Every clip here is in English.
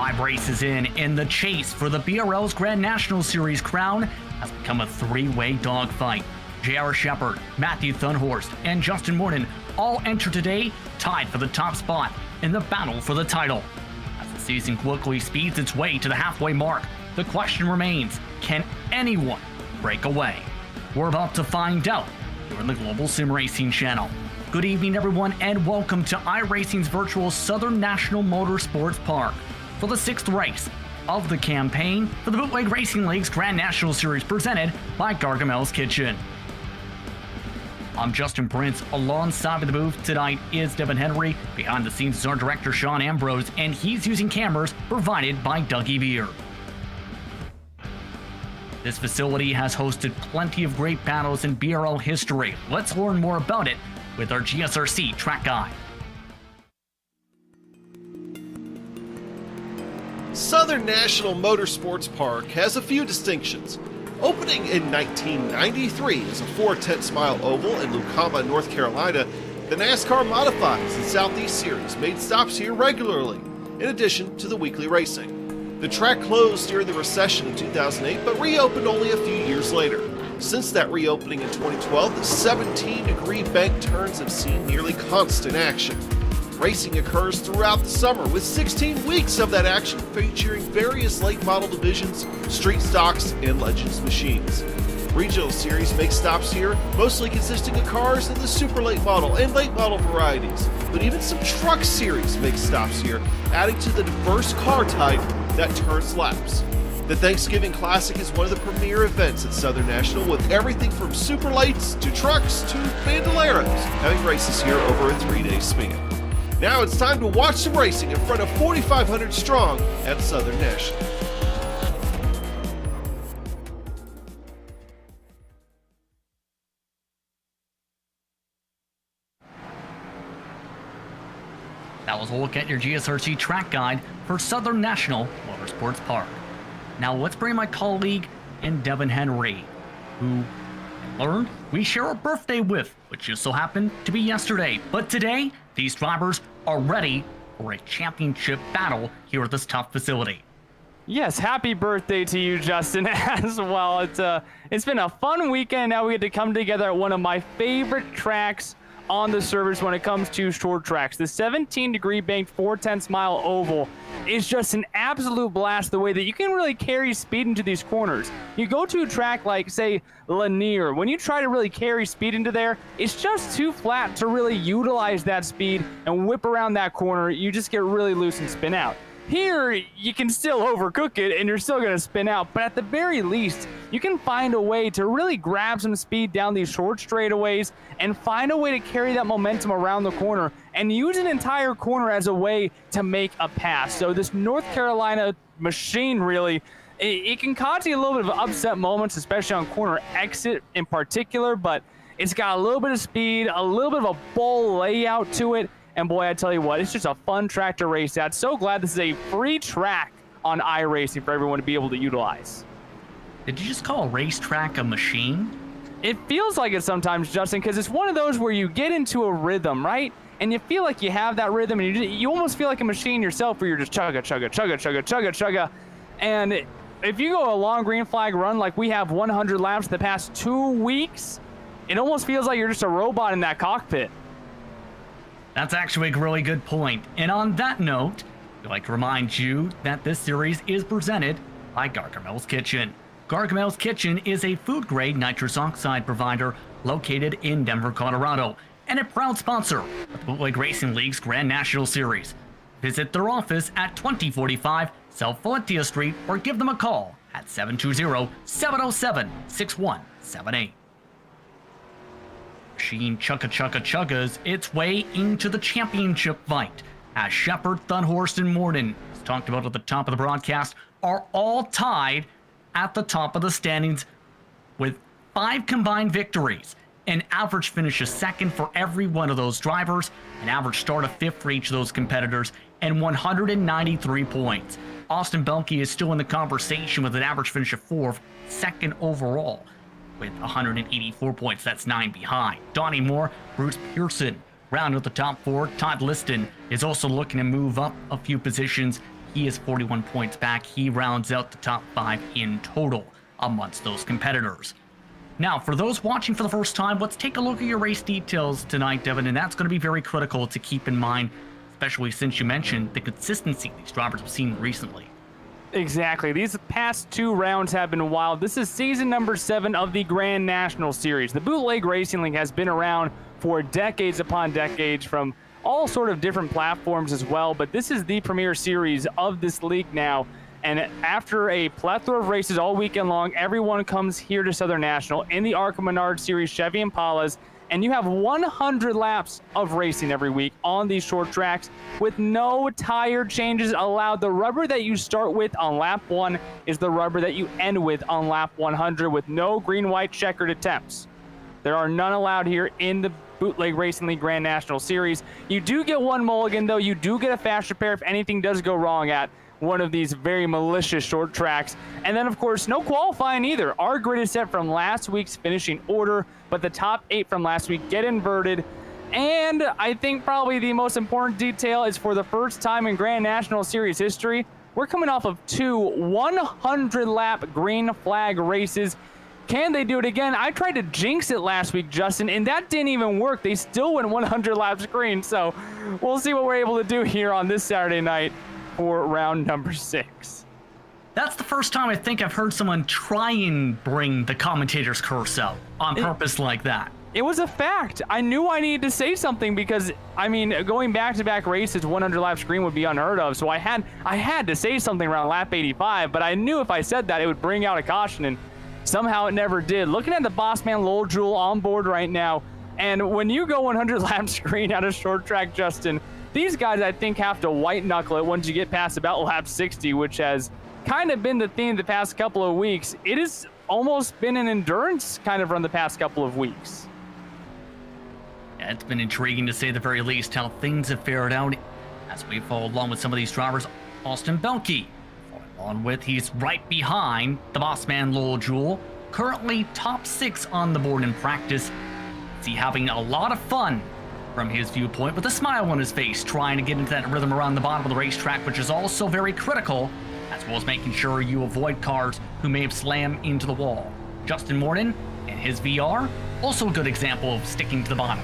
5 races in, and the chase for the BRL's Grand National Series crown has become a three-way dogfight. J.R. Shepard, Matthew Thunhorst, and Justin Morton all enter today tied for the top spot in the battle for the title. As the season quickly speeds its way to the halfway mark, the question remains, can anyone break away? We're about to find out here on the Global SimRacing Channel. Good evening, everyone, and welcome to iRacing's virtual Southern National Motorsports Park for the 6th race of the campaign for the Bootleg Racing League's Grand National Series presented by Gargamel's Kitchen. I'm Justin Prince. Alongside the booth tonight is Devin Henry. Behind the scenes is our director, Sean Ambrose, and he's using cameras provided by Dougie Beer. This facility has hosted plenty of great battles in BRL history. Let's learn more about it with our GSRC track guide. Southern National Motorsports Park has a few distinctions. Opening in 1993 as a 4/10 mile oval in Lucama, North Carolina, the NASCAR Modifieds and Southeast Series made stops here regularly, in addition to the weekly racing. The track closed during the recession in 2008, but reopened only a few years later. Since that reopening in 2012, the 17-degree bank turns have seen nearly constant action. Racing occurs throughout the summer, with 16 weeks of that action featuring various late model divisions, street stocks, and Legends machines. Regional Series make stops here, mostly consisting of cars in the super late model and late model varieties, but even some Truck Series make stops here, adding to the diverse car type that turns laps. The Thanksgiving Classic is one of the premier events at Southern National, with everything from super lates to trucks to bandoleros having races here over a 3-day span. Now it's time to watch some racing in front of 4,500 strong at Southern National. That was a look at your GSRC track guide for Southern National Motorsports Park. Now let's bring my colleague and Devin Henry, who I learned we share a birthday with, which just so happened to be yesterday. But today, these drivers are ready for a championship battle here at this tough facility. Yes, happy birthday to you, Justin, as well. It's been a fun weekend. Now we get to come together at one of my favorite tracks on the service when it comes to short tracks. The 17-degree banked 4/10 mile oval is just an absolute blast, the way that you can really carry speed into these corners. You go to a track like, say, Lanier. When you try to really carry speed into there, it's just too flat to really utilize that speed and whip around that corner. You just get really loose and spin out. Here, you can still overcook it and you're still going to spin out, but at the very least, you can find a way to really grab some speed down these short straightaways and find a way to carry that momentum around the corner and use an entire corner as a way to make a pass. So this North Carolina machine, really, it can cause you a little bit of upset moments, especially on corner exit in particular, but it's got a little bit of speed, a little bit of a bowl layout to it. And boy, I tell you what, it's just a fun track to race at. So glad this is a free track on iRacing for everyone to be able to utilize. Did you just call a racetrack a machine? It feels like it sometimes, Justin, because it's one of those where you get into a rhythm, right? And you feel like you have that rhythm, and you almost feel like a machine yourself, where you're just chugga, chugga, chugga, chugga, chugga, chugga. And if you go a long green flag run like we have 100 laps the past 2 weeks, it almost feels like you're just a robot in that cockpit. That's actually a really good point. And on that note, we'd like to remind you that this series is presented by Gargamel's Kitchen. Gargamel's Kitchen is a food-grade nitrous oxide provider located in Denver, Colorado, and a proud sponsor of the Bootleg Racing League's Grand National Series. Visit their office at 2045 South Valencia Street or give them a call at 720-707-6178. Machine chuggas its way into the championship fight as Shepard, Thunhorst, and Morton, as talked about at the top of the broadcast, are all tied at the top of the standings with 5 combined victories, an average finish of 2nd for every one of those drivers, an average start of 5th for each of those competitors, and 193 points. Austin Belke is still in the conversation with an average finish of 4th, 2nd overall, with 184 points. That's 9 behind. Donnie Moore, Bruce Pearson round out the top 4. Todd Liston is also looking to move up a few positions. He is 41 points back. He rounds out the top 5 in total amongst those competitors. Now, for those watching for the first time, let's take a look at your race details tonight, Devin, and that's going to be very critical to keep in mind, especially since you mentioned the consistency these drivers have seen recently. Exactly. These past 2 rounds have been wild. This is season number 7 of the Grand National Series. The Bootleg Racing League has been around for decades upon decades from all sort of different platforms as well, but this is the premier series of this league now. And after a plethora of races all weekend long, everyone comes here to Southern National in the ARCA Menard Series Chevy Impalas, and you have 100 laps of racing every week on these short tracks with no tire changes allowed. The rubber that you start with on lap 1 is the rubber that you end with on lap 100 with no green-white checkered attempts. There are none allowed here in the Bootleg Racing League Grand National Series. You do get 1 mulligan, though. You do get a fast repair if anything does go wrong at one of these very malicious short tracks. And then, of course, no qualifying either. Our grid is set from last week's finishing order, but the top 8 from last week get inverted. And I think probably the most important detail is for the first time in Grand National Series history, we're coming off of 2 100-lap green flag races. Can they do it again? I tried to jinx it last week, Justin, and that didn't even work. They still went 100 laps green, so we'll see what we're able to do here on this Saturday night for round number 6. That's the first time I think I've heard someone try and bring the commentator's curse out on purpose like that. It was a fact. I knew I needed to say something because, I mean, going back-to-back races, 100 laps green would be unheard of. So I had to say something around lap 85, but I knew if I said that, it would bring out a caution, and somehow it never did. Looking at the boss man Lowell Jewell on board right now, and when you go 100 laps green at a short track, Justin, these guys, I think, have to white knuckle it once you get past about lap 60, which has kind of been the theme the past couple of weeks. It has almost been an endurance kind of run the past couple of weeks. Yeah, it's been intriguing to say the very least how things have fared out as we follow along with some of these drivers. Austin Belke, on with, he's right behind the boss man Lowell Jewell, currently top 6 on the board in practice. Is he having a lot of fun from his viewpoint with a smile on his face, trying to get into that rhythm around the bottom of the racetrack, which is also very critical, as well as making sure you avoid cars who may have slammed into the wall. Justin Morton and his VR, also a good example of sticking to the bottom.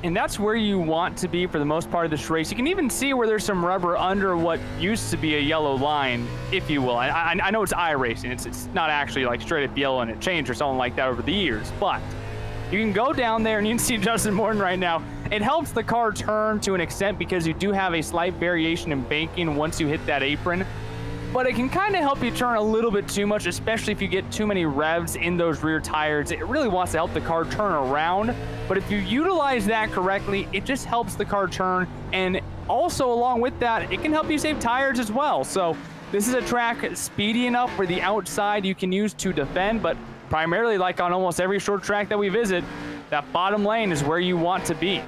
And that's where you want to be for the most part of this race. You can even see where there's some rubber under what used to be a yellow line, if you will. I know it's iRacing. It's not actually like straight up yellow and it changed or something like that over the years, but you can go down there and you can see Justin Morton right now. It helps the car turn to an extent because you do have a slight variation in banking once you hit that apron. But it can kind of help you turn a little bit too much, especially if you get too many revs in those rear tires. It really wants to help the car turn around. But if you utilize that correctly, it just helps the car turn. And also along with that, it can help you save tires as well. So this is a track speedy enough where the outside you can use to defend, but primarily, like on almost every short track that we visit, that bottom lane is where you want to be.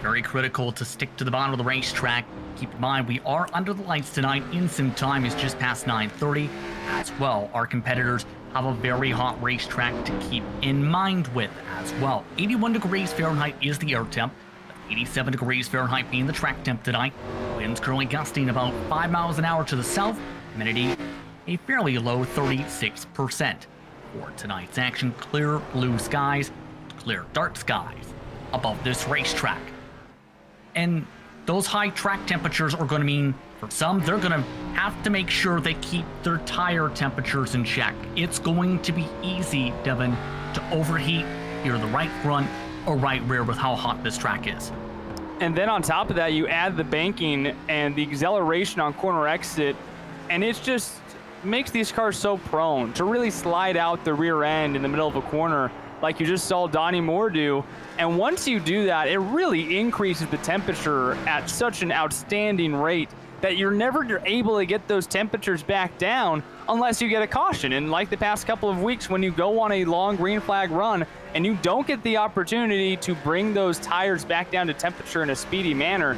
Very critical to stick to the bottom of the racetrack. Keep in mind, we are under the lights tonight. In-sim time is just past 9:30. As well, our competitors have a very hot racetrack to keep in mind with as well. 81 degrees Fahrenheit is the air temp, 87 degrees Fahrenheit being the track temp tonight. Winds currently gusting about 5 miles an hour to the south. Humidity a fairly low 36%. For tonight's action, clear blue skies, clear dark skies above this racetrack. And those high track temperatures are going to mean, for some, they're going to have to make sure they keep their tire temperatures in check. It's going to be easy, Devin, to overheat either the right front or right rear with how hot this track is. And then on top of that, you add the banking and the acceleration on corner exit, and it's just makes these cars so prone to really slide out the rear end in the middle of a corner like you just saw Donnie Moore do. And once you do that, it really increases the temperature at such an outstanding rate that you're never able to get those temperatures back down unless you get a caution. And like the past couple of weeks, when you go on a long green flag run and you don't get the opportunity to bring those tires back down to temperature in a speedy manner,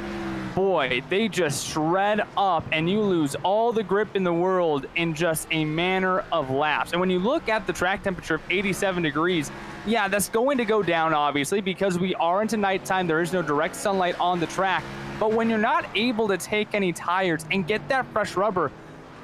boy, they just shred up and you lose all the grip in the world in just a manner of laps. And when you look at the track temperature of 87 degrees, yeah, that's going to go down, obviously, because we are into nighttime. There is no direct sunlight on the track. But when you're not able to take any tires and get that fresh rubber,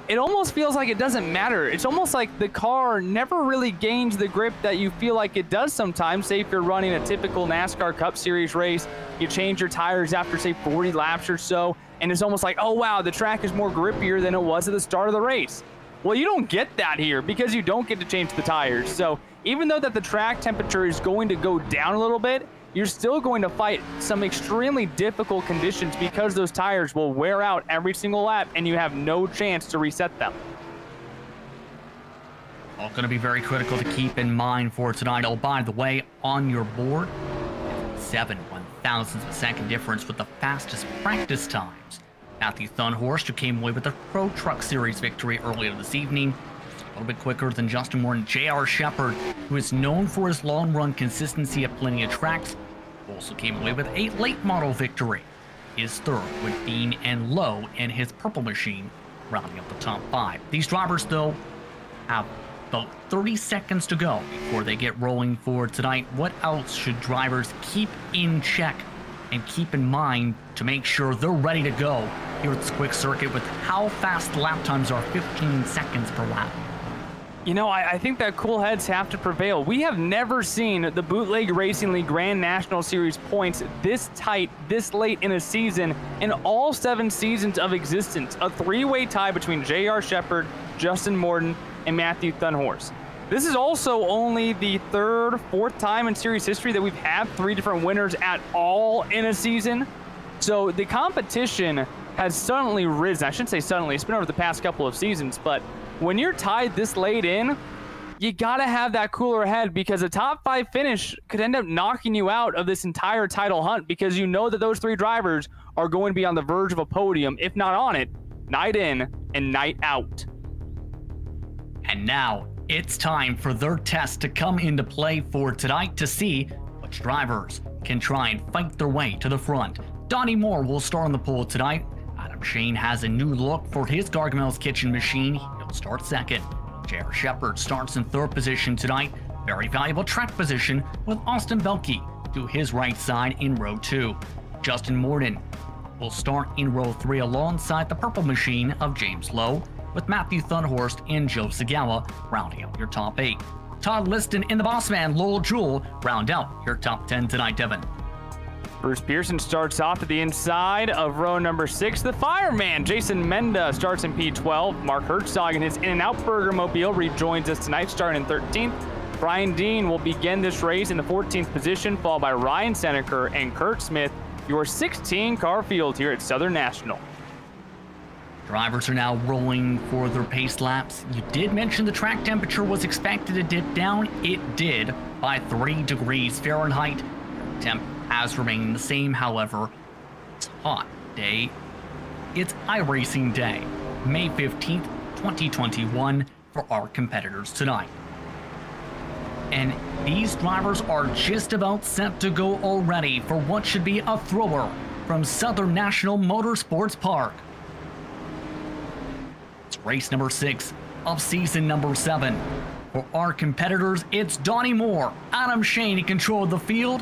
it almost feels like it doesn't matter. It's almost like the car never really gains the grip that you feel like it does sometimes. Say if you're running a typical NASCAR Cup Series race, you change your tires after, say, 40 laps or so, and it's almost like, oh, wow, the track is more grippier than it was at the start of the race. Well, you don't get that here because you don't get to change the tires. So even though that the track temperature is going to go down a little bit, you're still going to fight some extremely difficult conditions because those tires will wear out every single lap and you have no chance to reset them. All going to be very critical to keep in mind for tonight. Oh, by the way, on your board, 7/1000ths of a second difference with the fastest practice times. Matthew Thunhorst, who came away with the Pro Truck Series victory earlier this evening, a little bit quicker than Justin Morton. J.R. Shepard, who is known for his long run consistency at plenty of tracks, also came away with a late model victory. His third with Bean and Lowe in his purple machine, rounding up the top 5. These drivers, though, have about 30 seconds to go before they get rolling for tonight. What else should drivers keep in check and keep in mind to make sure they're ready to go here at this quick circuit with how fast lap times are, 15 seconds per lap? You know, I think that cool heads have to prevail. We have never seen the Bootleg Racing League Grand National Series points this tight, this late in a season in all 7 seasons of existence. A 3-way tie between J.R. Shepard, Justin Morton, and Matthew Thunhorst. This is also only the 3rd, 4th time in series history that we've had 3 different winners at all in a season. So the competition has suddenly risen. I shouldn't say suddenly, it's been over the past couple of seasons, but when you're tied this late in, you gotta have that cooler head because a top 5 finish could end up knocking you out of this entire title hunt because you know that those 3 drivers are going to be on the verge of a podium, if not on it, night in and night out. And now it's time for their test to come into play for tonight to see which drivers can try and fight their way to the front. Donnie Moore will start on the pole tonight. Adam Shane has a new look for his Gargamel's Kitchen machine. He'll start second. J.R. Shepard starts in 3rd position tonight. Very valuable track position with Austin Belke to his right side in row 2. Justin Morton will start in row 3 alongside the purple machine of James Lowe, with Matthew Thunhorst and Joe Sagawa rounding out your top 8. Todd Liston and the boss man Lowell Jewell round out your top 10 tonight, Devin. Bruce Pearson starts off at the inside of row number 6. The fireman, Jason Menda, starts in P12. Mark Herzog in his In-N-Out Burger Mobile rejoins us tonight, starting in 13th. Brian Dean will begin this race in the 14th position, followed by Ryan Seneker and Kurt Smith, your 16-car field here at Southern National. Drivers are now rolling for their pace laps. You did mention the track temperature was expected to dip down. It did by 3 degrees Fahrenheit. Temp has remained the same, however. It's a hot day. It's iRacing Day, May 15th, 2021 for our competitors tonight. And these drivers are just about set to go already for what should be a thrower from Southern National Motorsports Park. It's race number 6 of season number 7. For our competitors, it's Donnie Moore, Adam Shane in control of the field.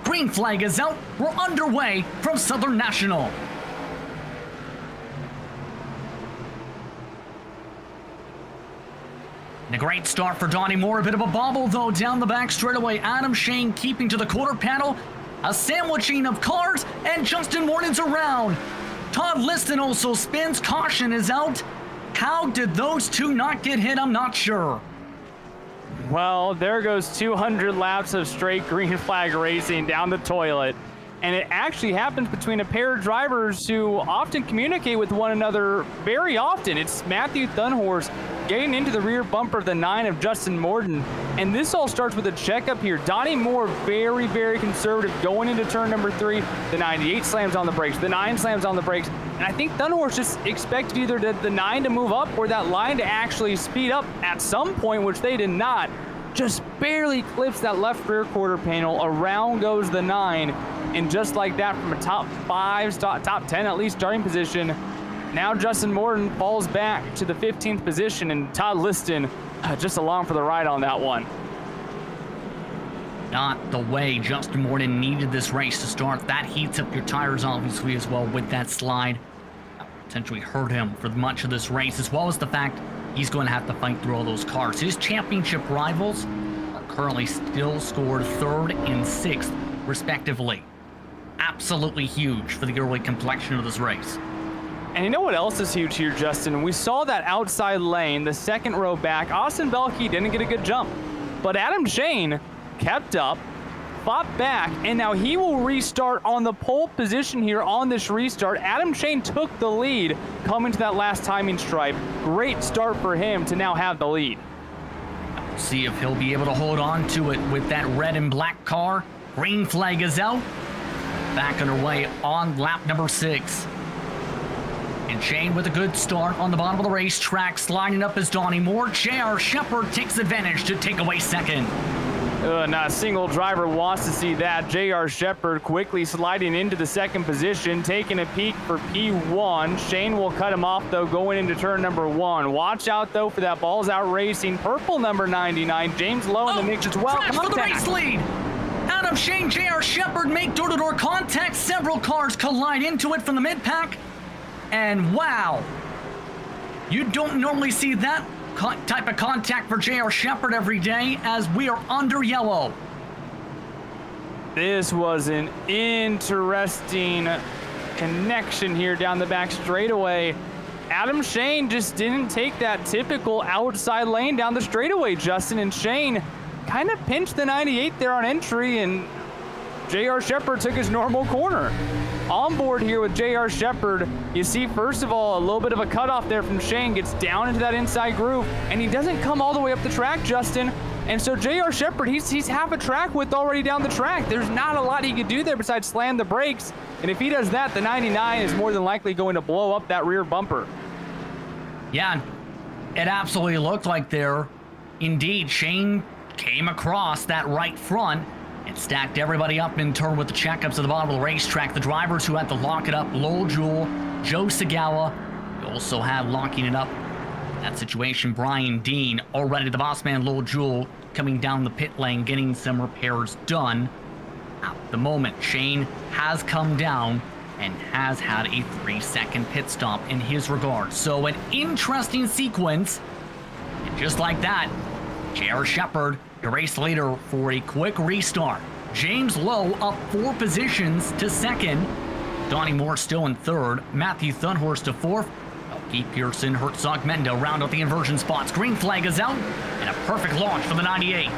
Green flag is out. We're underway from Southern National. And a great start for Donnie Moore. A bit of a bobble, though, down the back straightaway. Adam Shane keeping to the quarter panel. A sandwiching of cars, and Justin Morton's around. Todd Liston also spins. Caution is out. How did those 2 not get hit? I'm not sure. Well, there goes 200 laps of straight green flag racing down the toilet. And it actually happens between a pair of drivers who often communicate with one another very often. It's Matthew Thunhorst getting into the rear bumper of the 9 of Justin Morton. And this all starts with a checkup here. Donnie Moore, very, very conservative going into turn number 3. The 98 slams on the brakes. The 9 slams on the brakes. And I think Thunhorst just expected either the 9 to move up or that line to actually speed up at some point, which they did not. Just barely clips that left rear quarter panel. Around goes the 9. And just like that, from a top 5, top 10 at least starting position, now Justin Morton falls back to the 15th position, and Todd Liston just along for the ride on that one. Not the way Justin Morton needed this race to start. That heats up your tires, obviously, as well with that slide. That potentially hurt him for much of this race, as well as the fact he's going to have to fight through all those cars. His championship rivals are currently still scored 3rd and 6th, respectively. Absolutely huge for the early complexion of this race. And you know what else is huge here, Justin? We saw that outside lane, the second row back. Austin Belkey didn't get a good jump, but Adam Shane kept up, fought back, and now he will restart on the pole position here on this restart. Adam Shane took the lead coming to that last timing stripe. Great start for him to now have the lead. We'll see if he'll be able to hold on to it with that red and black car. Green flag is out. Back underway on lap number 6. And Shane with a good start on the bottom of the racetrack, sliding up as Donnie Moore. J.R. Shepard takes advantage to take away second. Not a single driver wants to see that. J.R. Shepard quickly sliding into the second position, taking a peek for P1. Shane will cut him off, though, going into turn number 1. Watch out, though, for that Balls Out Racing purple number 99. James Lowe in the mix as well. Crash for the race lead. Adam Shane, J.R. Shepard make door-to-door contact. Several cars collide into it from the mid-pack. And wow, you don't normally see that type of contact for J.R. Shepard every day, as we are under yellow. This was an interesting connection here down the back straightaway. Adam Shane just didn't take that typical outside lane down the straightaway, Justin, and Shane kind of pinched the 98 there on entry, and J.R. Shepard took his normal corner. On board here with J.R. Shepard, you see, first of all, a little bit of a cutoff there from Shane, gets down into that inside groove, and he doesn't come all the way up the track, Justin. And so J.R. Shepard, he's half a track width already down the track. There's not a lot he could do there besides slam the brakes. And if he does that, the 99 is more than likely going to blow up that rear bumper. Yeah, it absolutely looked like there. Indeed, Shane came across that right front and stacked everybody up in turn with the checkups at the bottom of the racetrack. The drivers who had to lock it up, Lowell Jewell, Joe Sagawa. You also had locking it up that situation, Brian Dean. Already the boss man, Lowell Jewell, coming down the pit lane, getting some repairs done. At the moment, Shane has come down and has had a 3-second pit stop in his regard. So an interesting sequence. And just like that, J.R. Shepard, your race leader, for a quick restart. James Lowe up 4 positions to 2nd. Donnie Moore still in 3rd. Matthew Thunhorst to 4th. Pete Pearson, Herzog, Mendo round out the inversion spots. Green flag is out, and a perfect launch for the 98.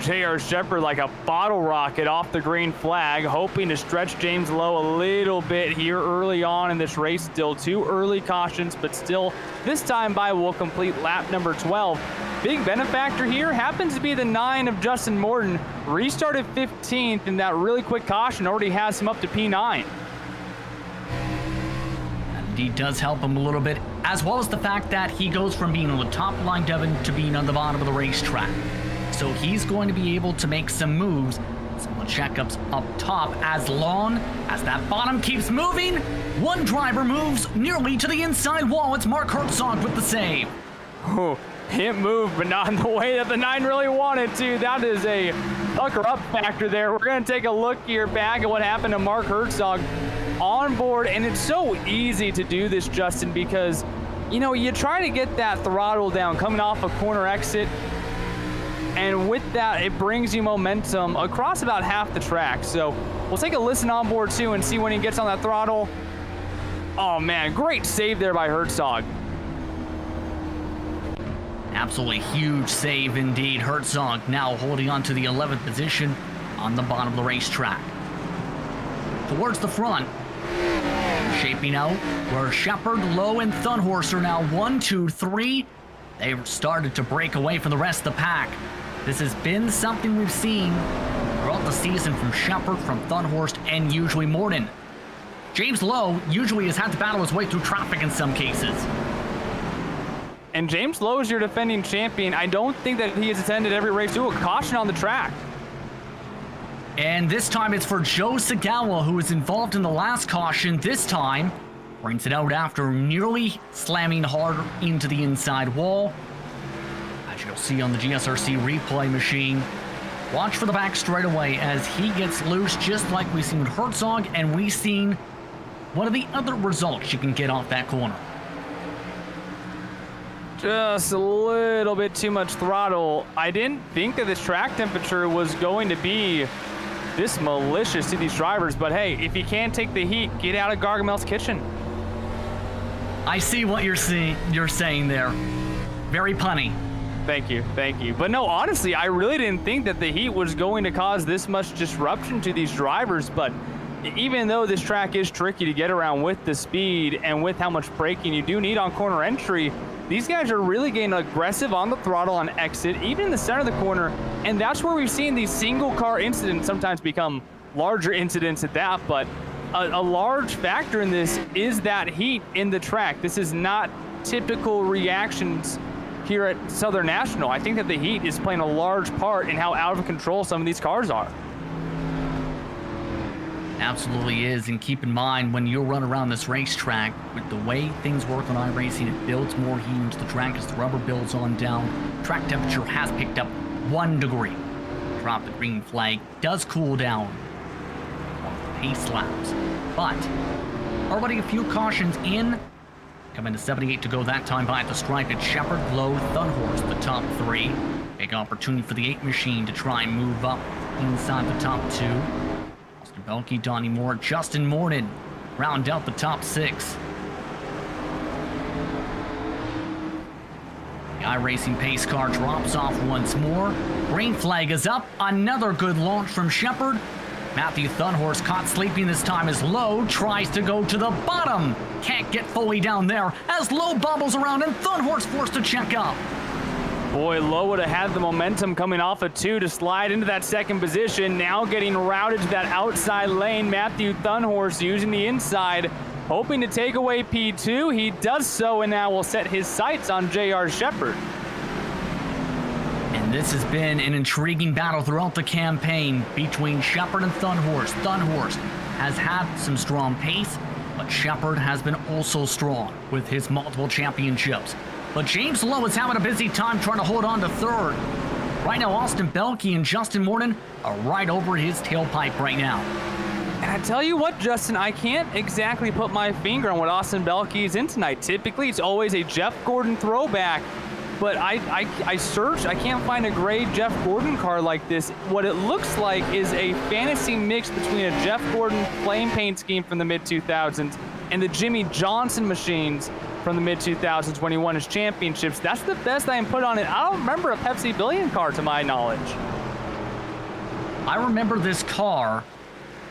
J.R. Shepard like a bottle rocket off the green flag, hoping to stretch James Lowe a little bit here early on in this race. Still 2 early cautions, but still this time by will complete lap number 12. Big benefactor here happens to be the 9 of Justin Morton. Restarted 15th, and that really quick caution already has him up to P9. Indeed does help him a little bit, as well as the fact that he goes from being on the top line, Devin, to being on the bottom of the racetrack. So he's going to be able to make some moves, some checkups up top, as long as that bottom keeps moving. One driver moves nearly to the inside wall. It's Mark Herzog with the save. Oh, it moved, but not in the way that the 9 really wanted to. That is a pucker up factor there. We're going to take a look here back at what happened to Mark Herzog on board, and it's so easy to do this, Justin, because, you know, you try to get that throttle down coming off a corner exit, and with that, it brings you momentum across about half the track. So we'll take a listen on board too and see when he gets on that throttle. Oh man, great save there by Herzog. Absolutely huge save indeed. Herzog now holding on to the 11th position on the bottom of the racetrack. towards the front. Shaping out where Shepard, Lowe, and Thunhorse are now 1, 2, 3. They've started to break away from the rest of the pack. This has been something we've seen throughout the season from Shepard, from Thunhorst, and usually Morton. James Lowe usually has had to battle his way through traffic in some cases. And James Lowe is your defending champion. I don't think that he has attended every race. Ooh, a caution on the track. And this time it's for Joe Sagawa, who was involved in the last caution. This time brings it out after nearly slamming hard into the inside wall. As you'll see on the GSRC replay machine, watch for the back straightaway as he gets loose, just like we've seen with Herzog, and we've seen one of the other results you can get off that corner. Just a little bit too much throttle. I didn't think that this track temperature was going to be this malicious to these drivers, but hey, if you can't take the heat, get out of Gargamel's kitchen. I see what you're saying there. Very punny. Thank you, thank you. But no, honestly, I really didn't think that the heat was going to cause this much disruption to these drivers, but even though this track is tricky to get around with the speed and with how much braking you do need on corner entry, these guys are really getting aggressive on the throttle on exit, even in the center of the corner, and that's where we've seen these single car incidents sometimes become larger incidents at that, but a large factor in this is that heat in the track. This is not typical reactions here at Southern National. I think that the heat is playing a large part in how out of control some of these cars are. Absolutely is, and keep in mind when you run around this racetrack, with the way things work on iRacing, it builds more heat into the track as the rubber builds on down. Track temperature has picked up 1 degree. Drop the green flag, does cool down on the pace laps, but already a few cautions in. Coming to 78 to go that time by at the stripe. It's Shepard, Lowe, Thunhorse, the top 3. Big opportunity for the 8 machine to try and move up inside the top 2. Belke, Donnie Moore, Justin Morton round out the top 6. The iRacing pace car drops off once more. Green flag is up. Another good launch from Shepard. Matthew Thunhorse caught sleeping this time as Lowe tries to go to the bottom. Can't get fully down there as Lowe bobbles around and Thunhorse forced to check up. Boy, Lowe would have had the momentum coming off of 2 to slide into that second position. Now getting routed to that outside lane. Matthew Thunhorse using the inside, hoping to take away P2. He does so and now will set his sights on J.R. Shepard. And this has been an intriguing battle throughout the campaign between Shepard and Thunhorse. Thunhorse has had some strong pace, but Shepard has been also strong with his multiple championships. But James Lowe is having a busy time trying to hold on to third. Right now, Austin Belke and Justin Morton are right over his tailpipe right now. And I tell you what, Justin, I can't exactly put my finger on what Austin Belke is in tonight. Typically, it's always a Jeff Gordon throwback. But I searched, I can't find a gray Jeff Gordon car like this. What it looks like is a fantasy mix between a Jeff Gordon flame paint scheme from the mid-2000s and the Jimmy Johnson machines from the mid-2000s when he won his championships. That's the best I can put on it. I don't remember a Pepsi Billion car to my knowledge. I remember this car.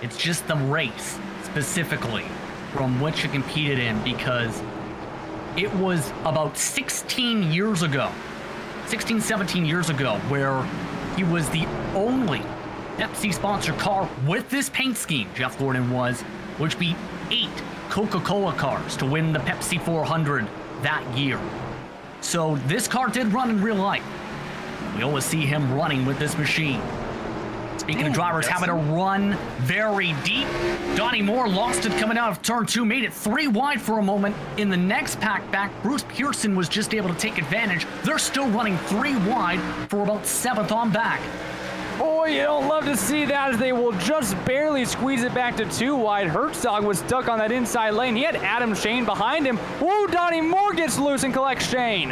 It's just the race specifically from which it competed in, because it was about 16 years ago, 16, 17 years ago, where he was the only Pepsi-sponsored car with this paint scheme, Jeff Gordon was, which beat 8 Coca-Cola cars to win the Pepsi 400 that year. So this car did run in real life. We always see him running with this machine. Speaking of drivers having to run very deep, Donnie Moore lost it coming out of turn 2, made it 3 wide for a moment. In the next pack back, Bruce Pearson was just able to take advantage. They're still running 3 wide for about 7th on back. Boy, you don't love to see that, as they will just barely squeeze it back to 2 wide. Herzog was stuck on that inside lane. He had Adam Shane behind him. Whoa, Donnie Moore gets loose and collects Shane.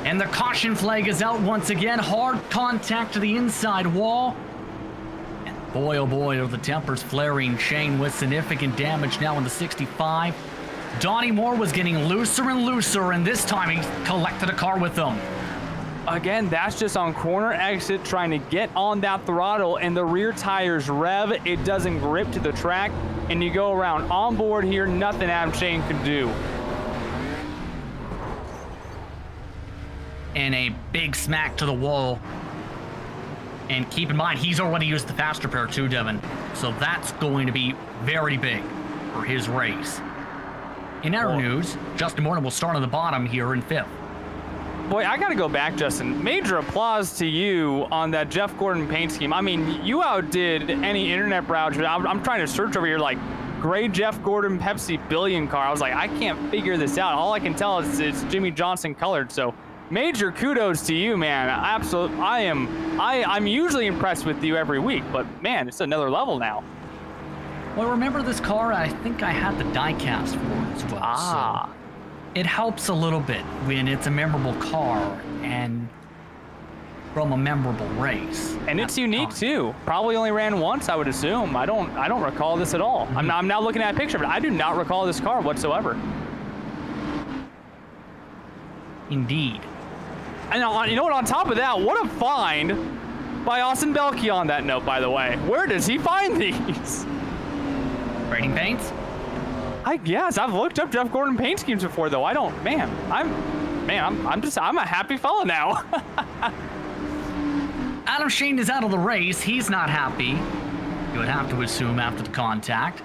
And the caution flag is out once again. Hard contact to the inside wall. Boy, oh boy, are the tempers flaring. Shane with significant damage now in the 65. Donnie Moore was getting looser and looser, and this time he collected a car with him. Again, that's just on corner exit, trying to get on that throttle, and the rear tires rev. It doesn't grip to the track, and you go around. On board here, nothing Adam Shane can do. And a big smack to the wall. And keep in mind, he's already used the faster pair too, Devin. So that's going to be very big for his race. In our news, Justin Morton will start on the bottom here in 5th. Boy, I got to go back, Justin. Major applause to you on that Jeff Gordon paint scheme. I mean, you outdid any internet browser. I'm trying to search over here like gray Jeff Gordon Pepsi billion car. I was like, I can't figure this out. All I can tell is it's Jimmy Johnson colored. So major kudos to you, man. Absolutely. I'm usually impressed with you every week, but man, it's another level now. Well, remember this car? I think I had the die-cast for it as well. So it helps a little bit when it's a memorable car and from a memorable race. And it's unique too. Probably only ran once, I would assume. I don't recall this at all. I'm now looking at a picture, but I do not recall this car whatsoever. Indeed. And you know what? On top of that, what a find by Austin Belke on that note, by the way. Where does he find these? Rating paints? Yes, I've looked up Jeff Gordon paint schemes before, though. I'm a happy fella now. Adam Shane is out of the race. He's not happy. You would have to assume after the contact.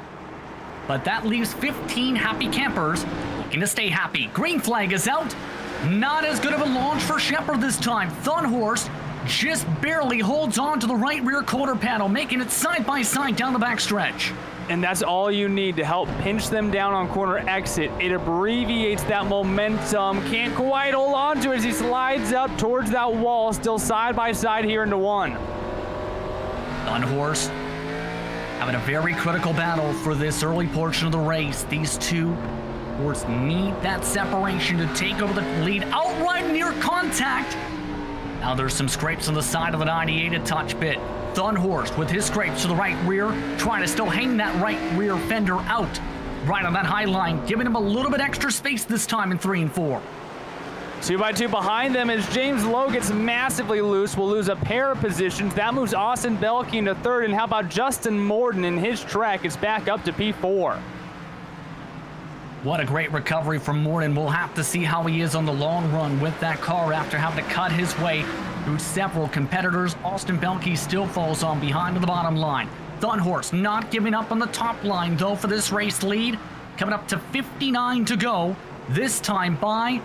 But that leaves 15 happy campers looking to stay happy. Green flag is out. Not as good of a launch for Shepard this time. Thunhorst just barely holds on to the right rear quarter panel, making it side by side down the backstretch. And that's all you need to help pinch them down on corner exit. It abbreviates that momentum. Can't quite hold on to it as he slides up towards that wall, still side by side here into 1. Thunhorst having a very critical battle for this early portion of the race. These two horses need that separation to take over the lead outright near contact. Now there's some scrapes on the side of the 98 a touch bit. Thunhorst with his scrapes to the right rear, trying to still hang that right rear fender out. Right on that high line, giving him a little bit extra space this time in 3 and 4. 2 by 2 behind them as James Lowe gets massively loose. Will lose a pair of positions. That moves Austin Belke into 3rd. And how about Justin Morton in his track? It's back up to P4. What a great recovery from Morton. We'll have to see how he is on the long run with that car after having to cut his way through several competitors. Austin Belke still falls on behind to the bottom line. Thunhorst not giving up on the top line, though, for this race lead. Coming up to 59 to go, this time by.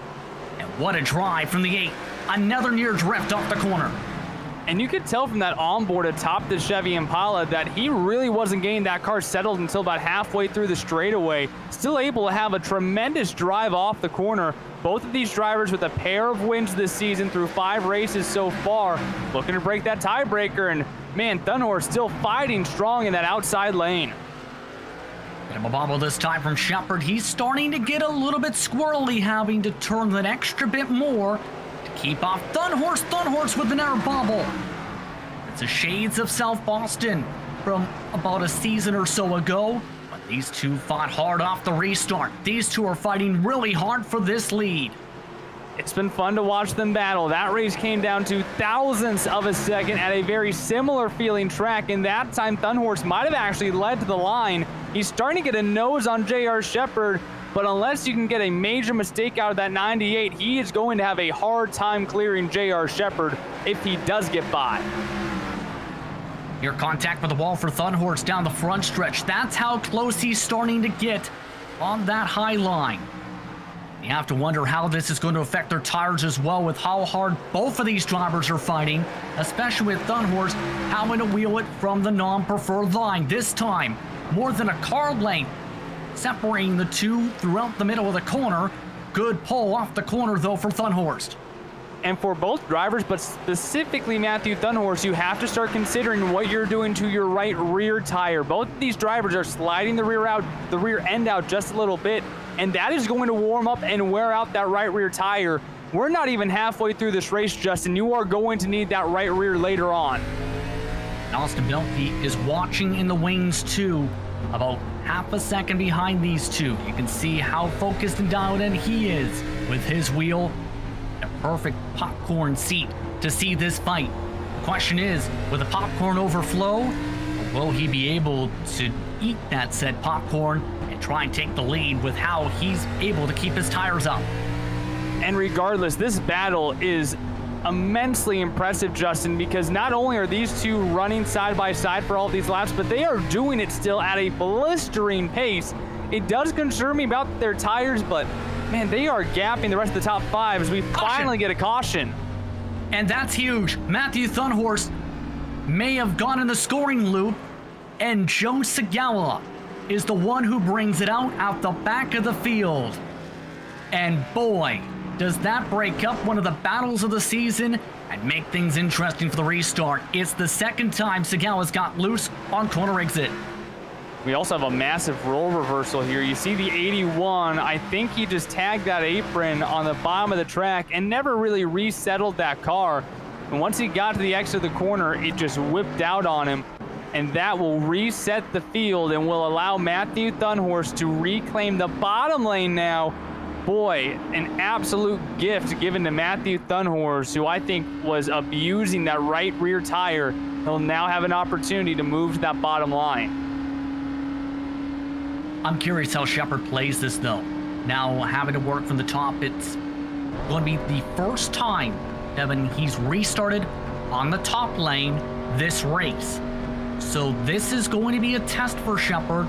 And what a drive from the 8. Another near drift off the corner. And you could tell from that onboard atop the Chevy Impala that he really wasn't getting that car settled until about halfway through the straightaway. Still able to have a tremendous drive off the corner. Both of these drivers with a pair of wins this season through 5 races so far, looking to break that tiebreaker. And man, Thunhorst still fighting strong in that outside lane. Bit of a bobble this time from Shepard. He's starting to get a little bit squirrely, having to turn that extra bit more to keep off Thunhorst. Thunhorst with an air bobble. It's the shades of South Boston from about a season or so ago. But these two fought hard off the restart. These two are fighting really hard for this lead. It's been fun to watch them battle. That race came down to thousandths of a second at a very similar feeling track, and that time Thunhorst might have actually led to the line. He's starting to get a nose on J.R. Shepard, but unless you can get a major mistake out of that 98, he is going to have a hard time clearing J.R. Shepard if he does get by. Near contact with the wall for Thunhorst down the front stretch. That's how close he's starting to get on that high line. You have to wonder how this is going to affect their tires as well, with how hard both of these drivers are fighting, especially with Thunhorst having to wheel it from the non-preferred line. This time, more than a car length separating the two throughout the middle of the corner. Good pull off the corner, though, for Thunhorst. And for both drivers, but specifically Matthew Thunhorst, you have to start considering what you're doing to your right rear tire. Both of these drivers are sliding the rear end out just a little bit, and that is going to warm up and wear out that right rear tire. We're not even halfway through this race, Justin. You are going to need that right rear later on. Austin Belke is watching in the wings too, about half a second behind these two. You can see how focused and dialed in he is with his wheel. perfect popcorn seat to see this fight. The question is, will the popcorn overflow? Or will he be able to eat that said popcorn and try and take the lead with how he's able to keep his tires up? And regardless, this battle is immensely impressive, Justin, because not only are these two running side by side for all these laps, but they are doing it still at a blistering pace. It does concern me about their tires, but man, they are gapping the rest of the top five as we finally get a caution. And that's huge. Matthew Thunhorst may have gone in the scoring loop, and Joe Sagawa is the one who brings it out the back of the field. And boy, does that break up one of the battles of the season and make things interesting for the restart. It's the second time Sagawa's got loose on corner exit. We also have a massive role reversal here. You see the 81. I think he just tagged that apron on the bottom of the track and never really resettled that car. And once he got to the exit of the corner, it just whipped out on him. And that will reset the field and will allow Matthew Thunhorst to reclaim the bottom lane now. Boy, an absolute gift given to Matthew Thunhorst, who I think was abusing that right rear tire. He'll now have an opportunity to move to that bottom line. I'm curious how Checkered plays this, though. Now, having to work from the top, it's going to be the first time, Devin, he's restarted on the top lane this race. So this is going to be a test for Checkered,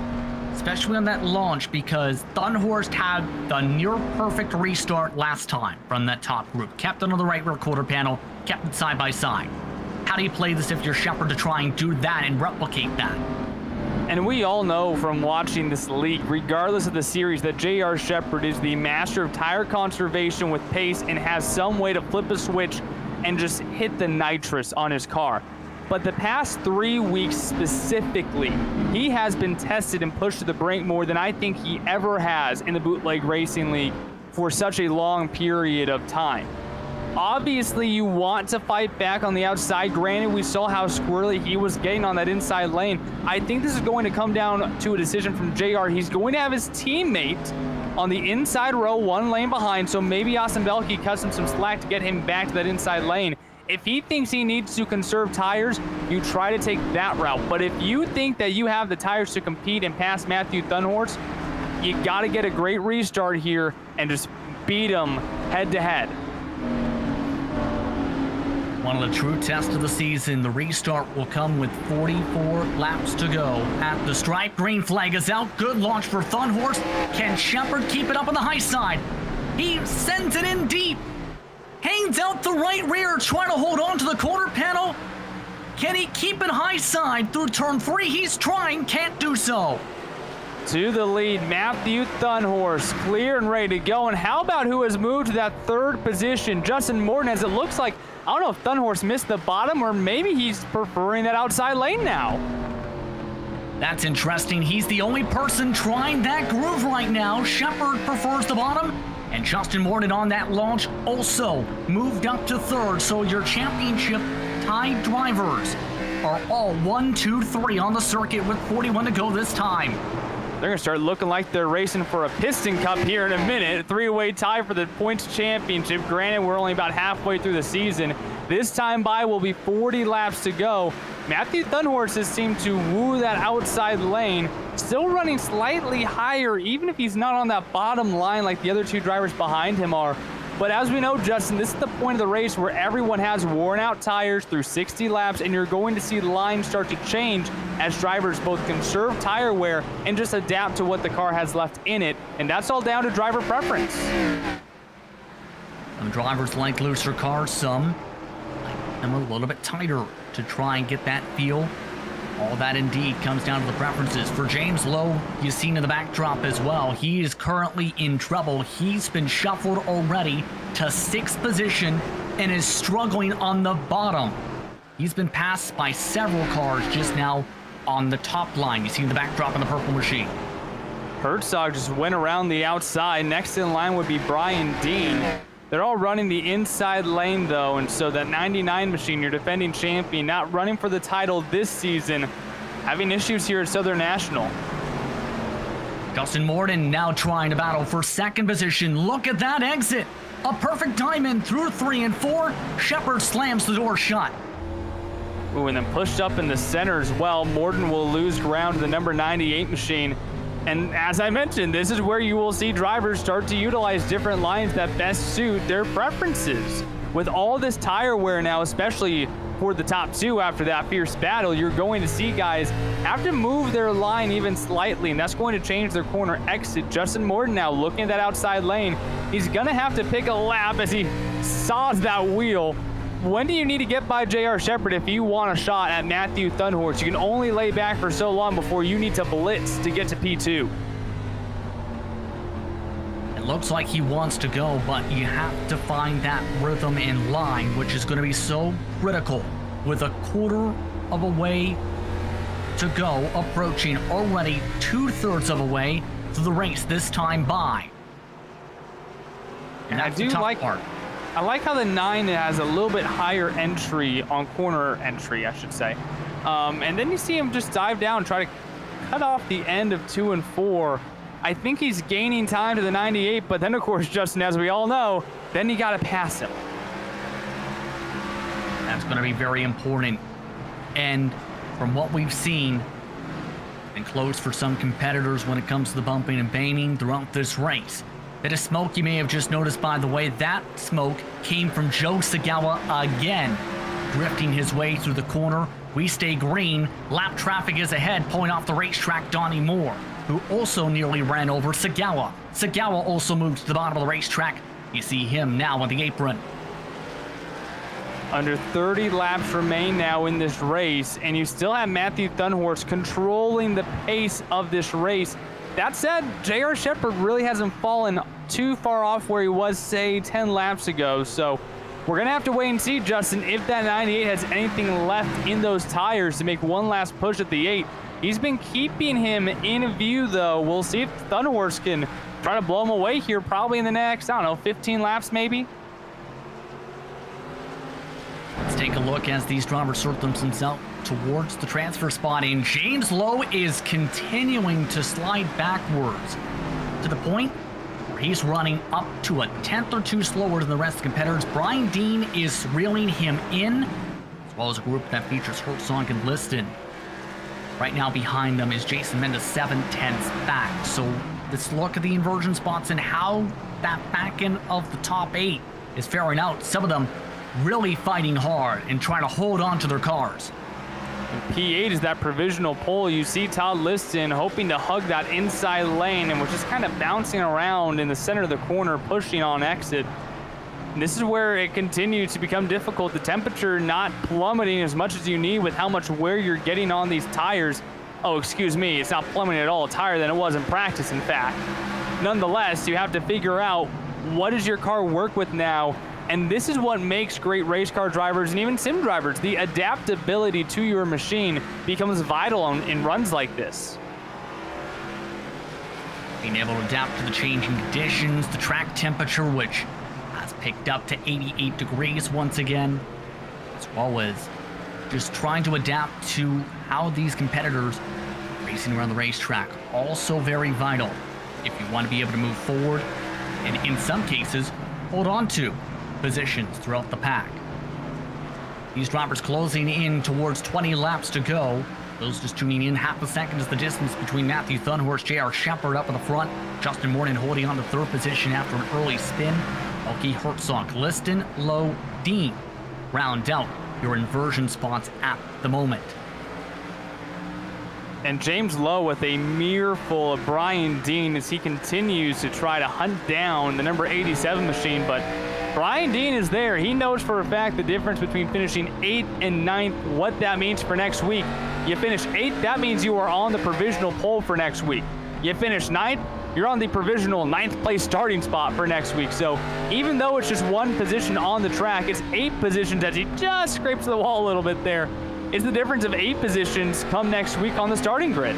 especially on that launch, because Thunhorst had the near-perfect restart last time from that top group. Kept it on the right rear quarter panel, kept it side by side. How do you play this if you're Checkered to try and do that and replicate that? And we all know from watching this league, regardless of the series, that J.R. Checkered is the master of tire conservation with pace and has some way to flip a switch and just hit the nitrous on his car. But the past 3 weeks specifically, he has been tested and pushed to the brink more than I think he ever has in the Bootleg Racing League for such a long period of time. Obviously, you want to fight back on the outside. Granted, we saw how squirrely he was getting on that inside lane. I think this is going to come down to a decision from JR. He's going to have his teammate on the inside row, one lane behind, so maybe Austin Belke cuts him some slack to get him back to that inside lane. If he thinks he needs to conserve tires, you try to take that route. But if you think that you have the tires to compete and pass Matthew Thunhorst, you got to get a great restart here and just beat him head to head. One of the true tests of the season. The restart will come with 44 laps to go. At the stripe, green flag is out. Good launch for Thunhorst. Can Checkered keep it up on the high side? He sends it in deep. Hangs out the right rear, trying to hold on to the quarter panel. Can he keep it high side through turn 3? He's trying, can't do so. To the lead, Matthew Thunhorst, clear and ready to go. And how about who has moved to that third position? Justin Morton, as it looks like, I don't know if Thunhorst missed the bottom or maybe he's preferring that outside lane now. That's interesting. He's the only person trying that groove right now. Checkered prefers the bottom. And Justin Morton on that launch also moved up to third. So your championship tied drivers are all 1, 2, 3 on the circuit with 41 to go this time. They're going to start looking like they're racing for a Piston Cup here in a minute. Three-way tie for the points championship. Granted, we're only about halfway through the season. This time by will be 40 laps to go. Matthew Thunhorst has seemed to woo that outside lane. Still running slightly higher, even if he's not on that bottom line like the other two drivers behind him are. But as we know, Justin, this is the point of the race where everyone has worn out tires through 60 laps, and you're going to see the lines start to change as drivers both conserve tire wear and just adapt to what the car has left in it. And that's all down to driver preference. Some drivers like looser cars, some like them a little bit tighter to try and get that feel. All that indeed comes down to the preferences. For James Lowe, you've seen in the backdrop as well. He is currently in trouble. He's been shuffled already to 6th position and is struggling on the bottom. He's been passed by several cars just now on the top line. You see in the backdrop in the purple machine. Herzog just went around the outside. Next in line would be Brian Dean. They're all running the inside lane, though, and so that 99 machine, your defending champion, not running for the title this season, having issues here at Southern National. Justin Morton now trying to battle for 2nd position. Look at that exit. A perfect diamond through 3 and 4. Shepard slams the door shut. Ooh, and then pushed up in the center as well. Morton will lose ground to the number 98 machine. And as I mentioned, this is where you will see drivers start to utilize different lines that best suit their preferences. With all this tire wear now, especially for the top two after that fierce battle, you're going to see guys have to move their line even slightly, and that's going to change their corner exit. Justin Morton now looking at that outside lane. He's going to have to pick a lap as he saws that wheel. When do you need to get by J.R. Shepard if you want a shot at Matthew Thunhorst? You can only lay back for so long before you need to blitz to get to P2. It looks like he wants to go, but you have to find that rhythm in line, which is going to be so critical with a quarter of a way to go, approaching already 2/3 of a way to the race this time by. And that's the tough part. I like how the 9 has a little bit higher entry on corner entry, I should say. And then you see him just dive down, try to cut off the end of 2 and 4. I think he's gaining time to the 98, but then of course, Justin, as we all know, then you got to pass him. That's going to be very important. And from what we've seen, and close for some competitors when it comes to the bumping and banging throughout this race. Bit of smoke you may have just noticed, by the way. That smoke came from Joe Sagawa again, drifting his way through the corner. We stay green. Lap traffic is ahead, pulling off the racetrack. Donnie Moore, who also nearly ran over Sagawa. Sagawa also moves to the bottom of the racetrack. You see him now on the apron. Under 30 laps remain now in this race, and you still have Matthew Thunhorst controlling the pace of this race. That said, J.R. Shepard really hasn't fallen too far off where he was, say, 10 laps ago. So we're going to have to wait and see, Justin, if that 98 has anything left in those tires to make one last push at the 8. He's been keeping him in view, though. We'll see if Thunhorst can try to blow him away here probably in the next, I don't know, 15 laps maybe. Let's take a look as these drivers sort themselves out towards the transfer spot, and James Lowe is continuing to slide backwards to the point where he's running up to a 10th or 2 slower than the rest of the competitors. Brian Dean is reeling him in, as well as a group that features Herzog and Liston. Right now behind them is Jason Mendes 7/10 back. So let's look at the inversion spots and how that back end of the top 8 is faring out. Some of them really fighting hard and trying to hold on to their cars. P8 is that provisional pole. You see Todd Liston hoping to hug that inside lane, and we're just kind of bouncing around in the center of the corner, pushing on exit. And this is where it continues to become difficult. The temperature not plummeting as much as you need with how much wear you're getting on these tires. Oh, excuse me, it's not plummeting at all. It's higher than it was in practice, in fact. Nonetheless, you have to figure out what does your car work with now. And this is what makes great race car drivers and even sim drivers. The adaptability to your machine becomes vital in runs like this. Being able to adapt to the changing conditions, the track temperature, which has picked up to 88 degrees once again, as well as just trying to adapt to how these competitors are racing around the racetrack. Also very vital if you want to be able to move forward and, in some cases, hold on to positions throughout the pack. These drivers closing in towards 20 laps to go. Those just tuning in, half a second is the distance between Matthew Thunhorst, J.R. Shepard up in the front. Justin Morton holding on to 3rd position after an early spin. Elke, Herzog, Liston, Lowe, Dean round out your inversion spots at the moment. And James Lowe with a mirror full of Brian Dean as he continues to try to hunt down the number 87 machine, but Brian Dean is there. He knows for a fact the difference between finishing 8th and 9th, what that means for next week. You finish 8th, that means you are on the provisional pole for next week. You finish 9th, you're on the provisional 9th place starting spot for next week. So even though it's just one position on the track, it's 8 positions as he just scrapes the wall a little bit there. It's the difference of 8 positions come next week on the starting grid.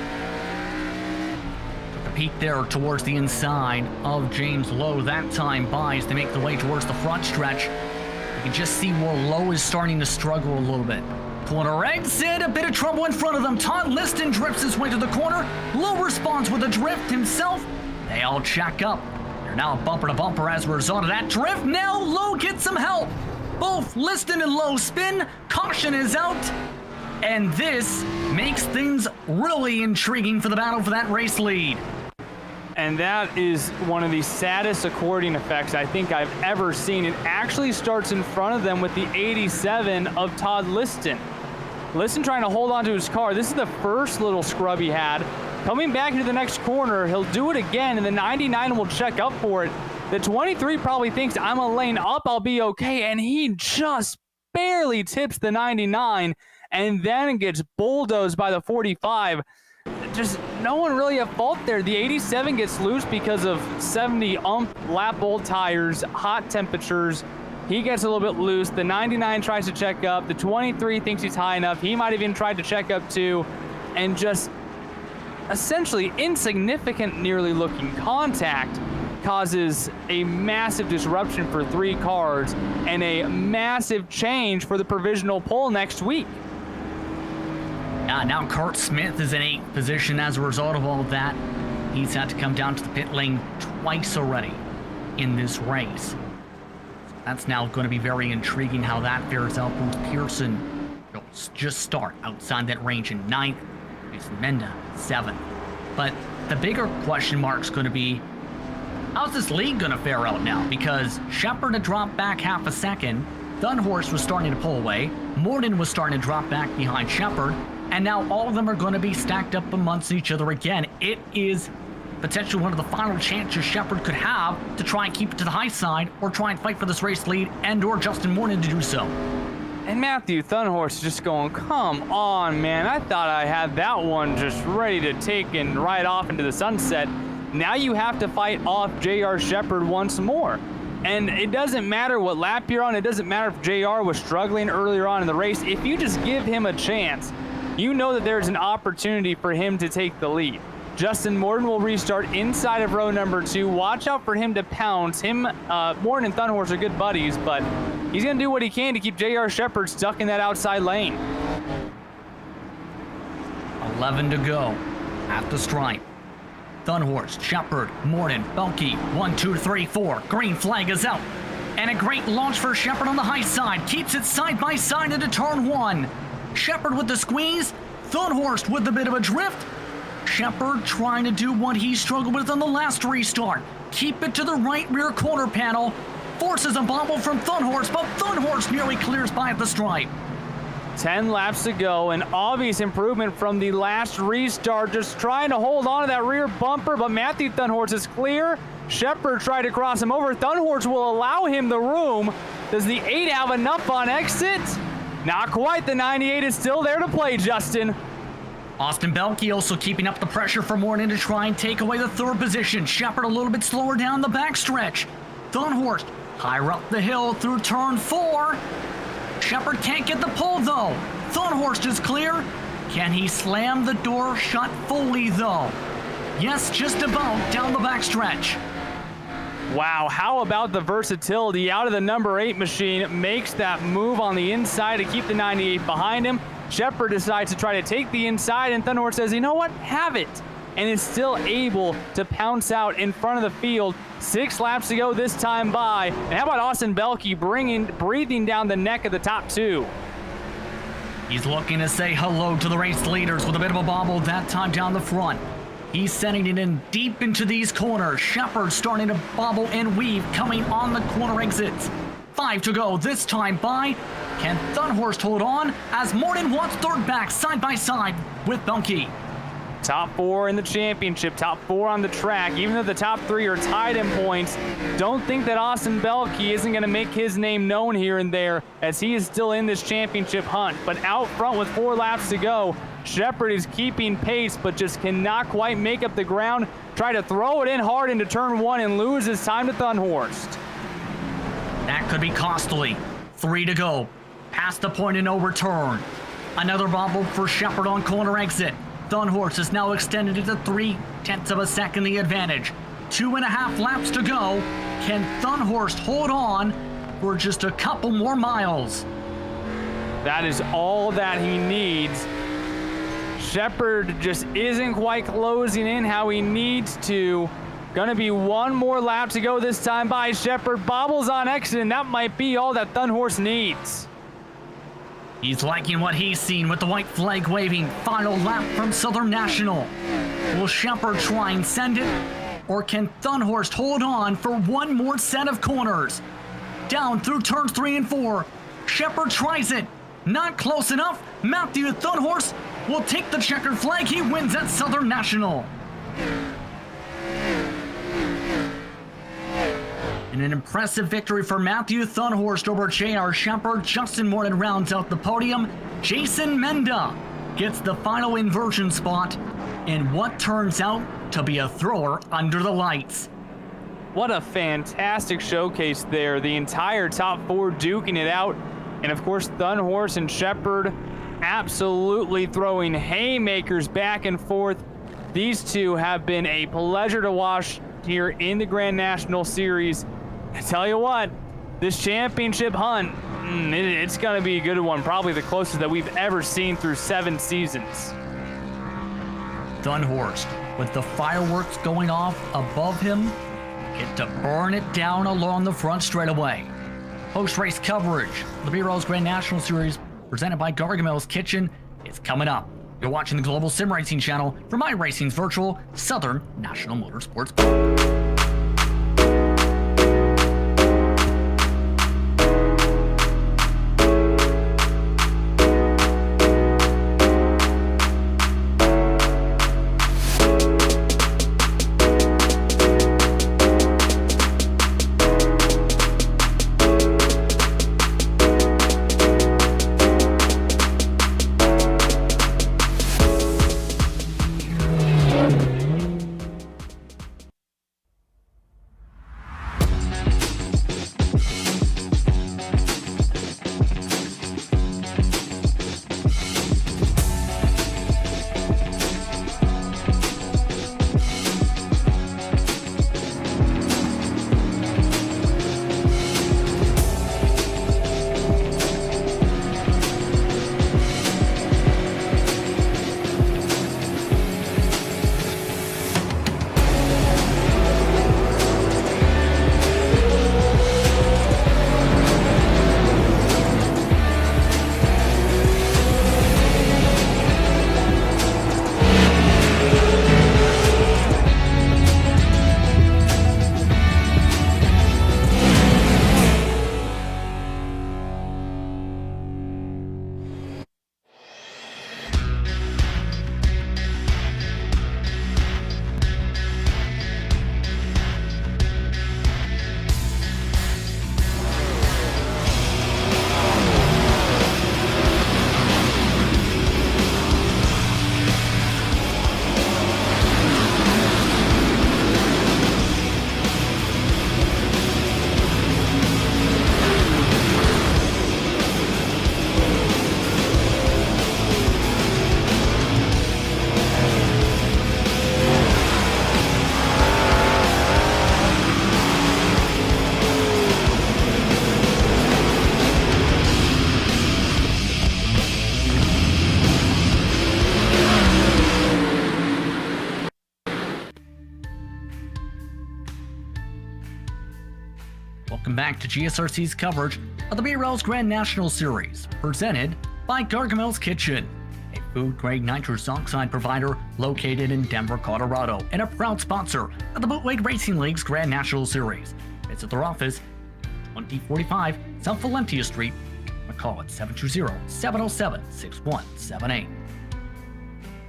Peak there towards the inside of James Lowe. That time by as they make their way towards the front stretch. You can just see where Lowe is starting to struggle a little bit. Corner exit, a bit of trouble in front of them. Todd Liston drifts his way to the corner. Lowe responds with a drift himself. They all check up. They're now bumper to bumper as a result of that drift. Now Lowe gets some help. Both Liston and Lowe spin. Caution is out. And this makes things really intriguing for the battle for that race lead. And that is one of the saddest according effects I think I've ever seen. It actually starts in front of them with the 87 of Todd Liston. Liston trying to hold on to his car. This is the first little scrub he had. Coming back into the next corner, he'll do it again, and the 99 will check up for it. The 23 probably thinks, I'm a lane up, I'll be okay, and he just barely tips the 99 and then gets bulldozed by the 45. Just no one really at fault there. The 87 gets loose because of 70 lap old tires, hot temperatures. He gets a little bit loose. The 99 tries to check up. The 23 thinks he's high enough. He might have even tried to check up too, and just essentially insignificant nearly looking contact causes a massive disruption for 3 cars and a massive change for the provisional pole next week. Now Kurt Smith is in 8th position as a result of all of that. He's had to come down to the pit lane twice already in this race. That's now going to be very intriguing how that fares out. Bruce Pearson will just start outside that range in 9th. Jason Menda, 7th. But the bigger question mark is going to be, how's this lead going to fare out now? Because Shepard had dropped back half a second. Dunhorst was starting to pull away. Morden was starting to drop back behind Shepard. And now all of them are going to be stacked up amongst each other again. It is potentially one of the final chances Shepard could have to try and keep it to the high side or try and fight for this race lead and or Justin Morden to do so. And Matthew Thunhorst just going, come on, man. I thought I had that one just ready to take and ride off into the sunset. Now you have to fight off J.R. Shepard once more. And it doesn't matter what lap you're on. It doesn't matter if J.R. was struggling earlier on in the race. If you just give him a chance, you know that there's an opportunity for him to take the lead. Justin Morden will restart inside of row number 2. Watch out for him to pounce. Morden and Thunhorst are good buddies, but he's going to do what he can to keep J.R. Shepard stuck in that outside lane. 11 to go at the stripe. Thunhorst, Shepard, Morden, Belke, 1, 2, 3, 4. Green flag is out. And a great launch for Shepard on the high side. Keeps it side by side into turn 1. Shepard with the squeeze. Thunhorst with a bit of a drift. Shepard trying to do what he struggled with on the last restart. Keep it to the right rear corner panel. Forces a bobble from Thunhorst, but Thunhorst nearly clears by at the stripe. 10 laps to go, an obvious improvement from the last restart. Just trying to hold on to that rear bumper, but Matthew Thunhorst is clear. Shepard tried to cross him over. Thunhorst will allow him the room. Does the 8 have enough on exit? Not quite. The 98 is still there to play, Justin. Austin Belke also keeping up the pressure for Morden to try and take away the 3rd position. Shepard a little bit slower down the backstretch. Thunhorst higher up the hill through turn 4. Shepard can't get the pole though. Thunhorst is clear. Can he slam the door shut fully though? Yes, just about down the backstretch. Wow, how about the versatility out of the number 8 machine? Makes that move on the inside to keep the 98 behind him. Shepard decides to try to take the inside, and Thunhorst says, you know what, have it. And is still able to pounce out in front of the field. 6 laps to go this time by. And how about Austin Belke breathing down the neck of the top 2? He's looking to say hello to the race leaders with a bit of a bobble that time down the front. He's sending it in deep into these corners. Shepard starting to bobble and weave coming on the corner exits. 5 to go this time by. Can Thunhorst hold on as Morden wants 3rd back side by side with Belke? Top 4 in the championship, top 4 on the track. Even though the top 3 are tied in points, don't think that Austin Belke isn't going to make his name known here and there, as he is still in this championship hunt. But out front with 4 laps to go, Shepard is keeping pace, but just cannot quite make up the ground. Try to throw it in hard into turn 1 and loses time to Thunhorst. That could be costly. 3 to go. Past the point of no return. Another bobble for Shepard on corner exit. Thunhorst is now extended to 0.3 of a second the advantage. 2.5 laps to go. Can Thunhorst hold on for just a couple more miles? That is all that he needs. Shepard just isn't quite closing in how he needs to. Gonna be one more lap to go this time by Checkered. Bobbles on exit, and that might be all that Thunhorse needs. He's liking what he's seen with the white flag waving. Final lap from Southern National. Will Checkered try and send it? Or can Thunhorse hold on for one more set of corners? Down through turns 3 and 4. Checkered tries it. Not close enough. Matthew Thunhorse will take the checkered flag. He wins at Southern National. And an impressive victory for Matthew Thunhorst over J.R. Checkered. Justin Morton rounds out the podium. Jason Menda gets the final inversion spot in what turns out to be a thrower under the lights. What a fantastic showcase there. The entire top 4 duking it out. And of course, Thunhorse and Checkered absolutely throwing haymakers back and forth. These two have been a pleasure to watch here in the Grand National Series. I tell you what, this championship hunt, it's going to be a good one. Probably the closest that we've ever seen through 7 seasons. Thunhorst, with the fireworks going off above him, get to burn it down along the front straightaway. Post-race coverage of the BRL's Grand National Series, presented by Gargamel's Kitchen, is coming up. You're watching the Global SimRacing Channel from iRacing's virtual Southern National Motorsports Park. Welcome back to GSRC's coverage of the BRL's Grand National Series, presented by Gargamel's Kitchen, a food-grade nitrous oxide provider located in Denver, Colorado, and a proud sponsor of the Bootleg Racing League's Grand National Series. Visit their office, 2045 South Valentia Street, or call it 720-707-6178.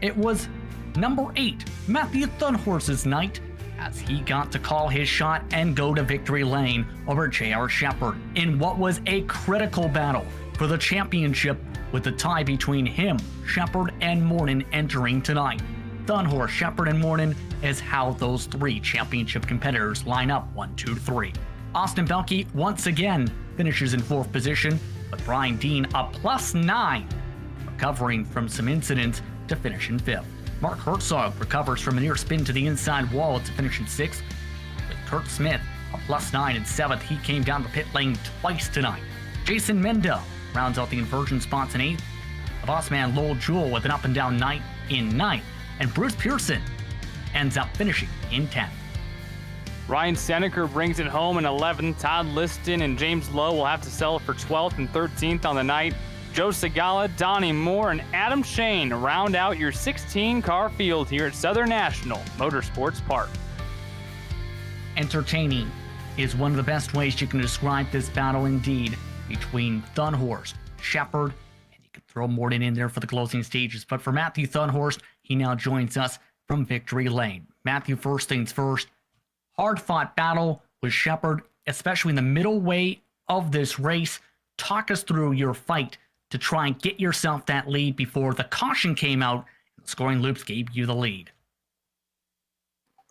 It was number 8, Matthew Thunhorse's night, as he got to call his shot and go to victory lane over J.R. Checkered in what was a critical battle for the championship, with the tie between him, Checkered, and Morton entering tonight. Thunhorse, Checkered, and Morton is how those 3 championship competitors line up 1, 2, 3. Austin Belke once again finishes in 4th position, with Brian Dean a +9, recovering from some incidents to finish in 5th. Mark Herzog recovers from a near spin to the inside wall to finish in 6th. With Kurt Smith a +9 in 7th, he came down the pit lane twice tonight. Jason Menda rounds out the inversion spots in 8th. The boss man Lowell Jewell with an up and down night in 9th. And Bruce Pearson ends up finishing in 10th. Ryan Seneker brings it home in 11th. Todd Liston and James Lowe will have to settle for 12th and 13th on the night. Joe Segala, Donnie Moore, and Adam Shane round out your 16-car field here at Southern National Motorsports Park. Entertaining is one of the best ways you can describe this battle indeed between Thunhorst, Shepard, and you can throw Morton in there for the closing stages. But for Matthew Thunhorst, he now joins us from Victory Lane. Matthew, first things first, hard-fought battle with Shepard, especially in the middle way of this race. Talk us through your fight to try and get yourself that lead before the caution came out and scoring loops gave you the lead.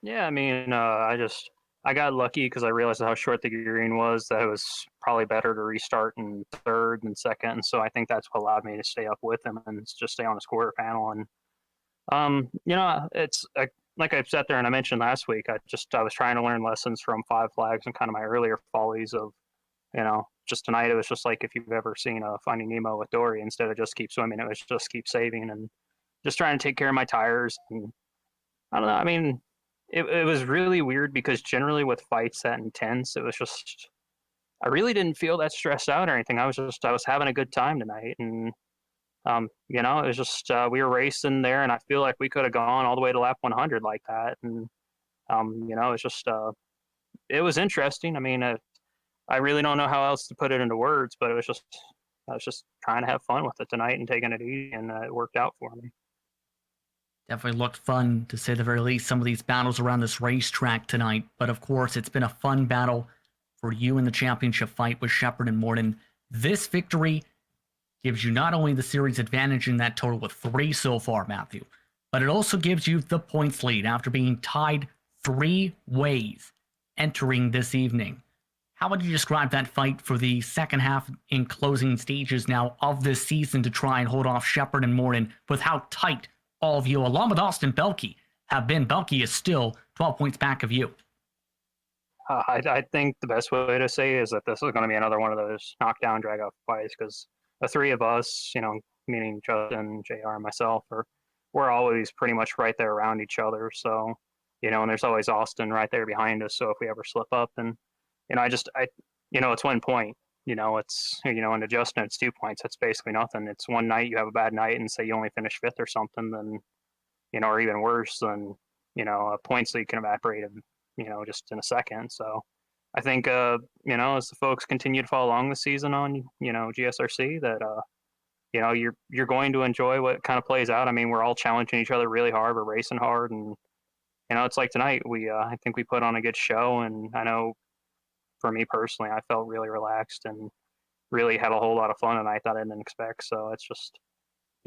Yeah, I mean, I got lucky because I realized how short the green was, that it was probably better to restart in third than second. And so I think that's what allowed me to stay up with him and just stay on his quarter panel. And, it's like I sat there and I mentioned last week, I was trying to learn lessons from Five Flags and kind of my earlier follies of, just tonight it was just like if you've ever seen Finding Nemo with Dory, instead of just keep swimming, it was just keep saving and just trying to take care of my tires. And I don't know, I mean, it was really weird because generally with fights that intense, it was just, I really didn't feel that stressed out or anything. I was having a good time tonight. And, it was just, we were racing there and I feel like we could have gone all the way to lap 100 like that. And, it's just, it was interesting. I mean, I really don't know how else to put it into words, but I was just trying to have fun with it tonight and taking it easy, and it worked out for me. Definitely looked fun, to say the very least, some of these battles around this racetrack tonight. But of course, it's been a fun battle for you in the championship fight with Shepard and Morton. This victory gives you not only the series advantage in that total with 3 so far, Matthew, but it also gives you the points lead after being tied 3 ways entering this evening. How would you describe that fight for the second half in closing stages now of this season to try and hold off Shepard and Morton with how tight all of you, along with Austin Belke, have been? Belke is still 12 points back of you. I think the best way to say is that this is going to be another one of those knockdown, drag-out fights because the 3 of us, meaning Justin, JR, and myself, we're always pretty much right there around each other. So, and there's always Austin right there behind us. So if we ever slip up, and it's 1 point. It's, and to Justin, it's 2 points. That's basically nothing. It's one night you have a bad night and say you only finish 5th or something, then, or even worse, than, a points lead can evaporate, just in a second. So I think, as the folks continue to follow along the season on, GSRC, that, you're going to enjoy what kind of plays out. I mean, we're all challenging each other really hard. We're racing hard. And, it's like tonight, I think we put on a good show. And I know for me personally, I felt really relaxed and really had a whole lot of fun tonight that I didn't expect. So it's just,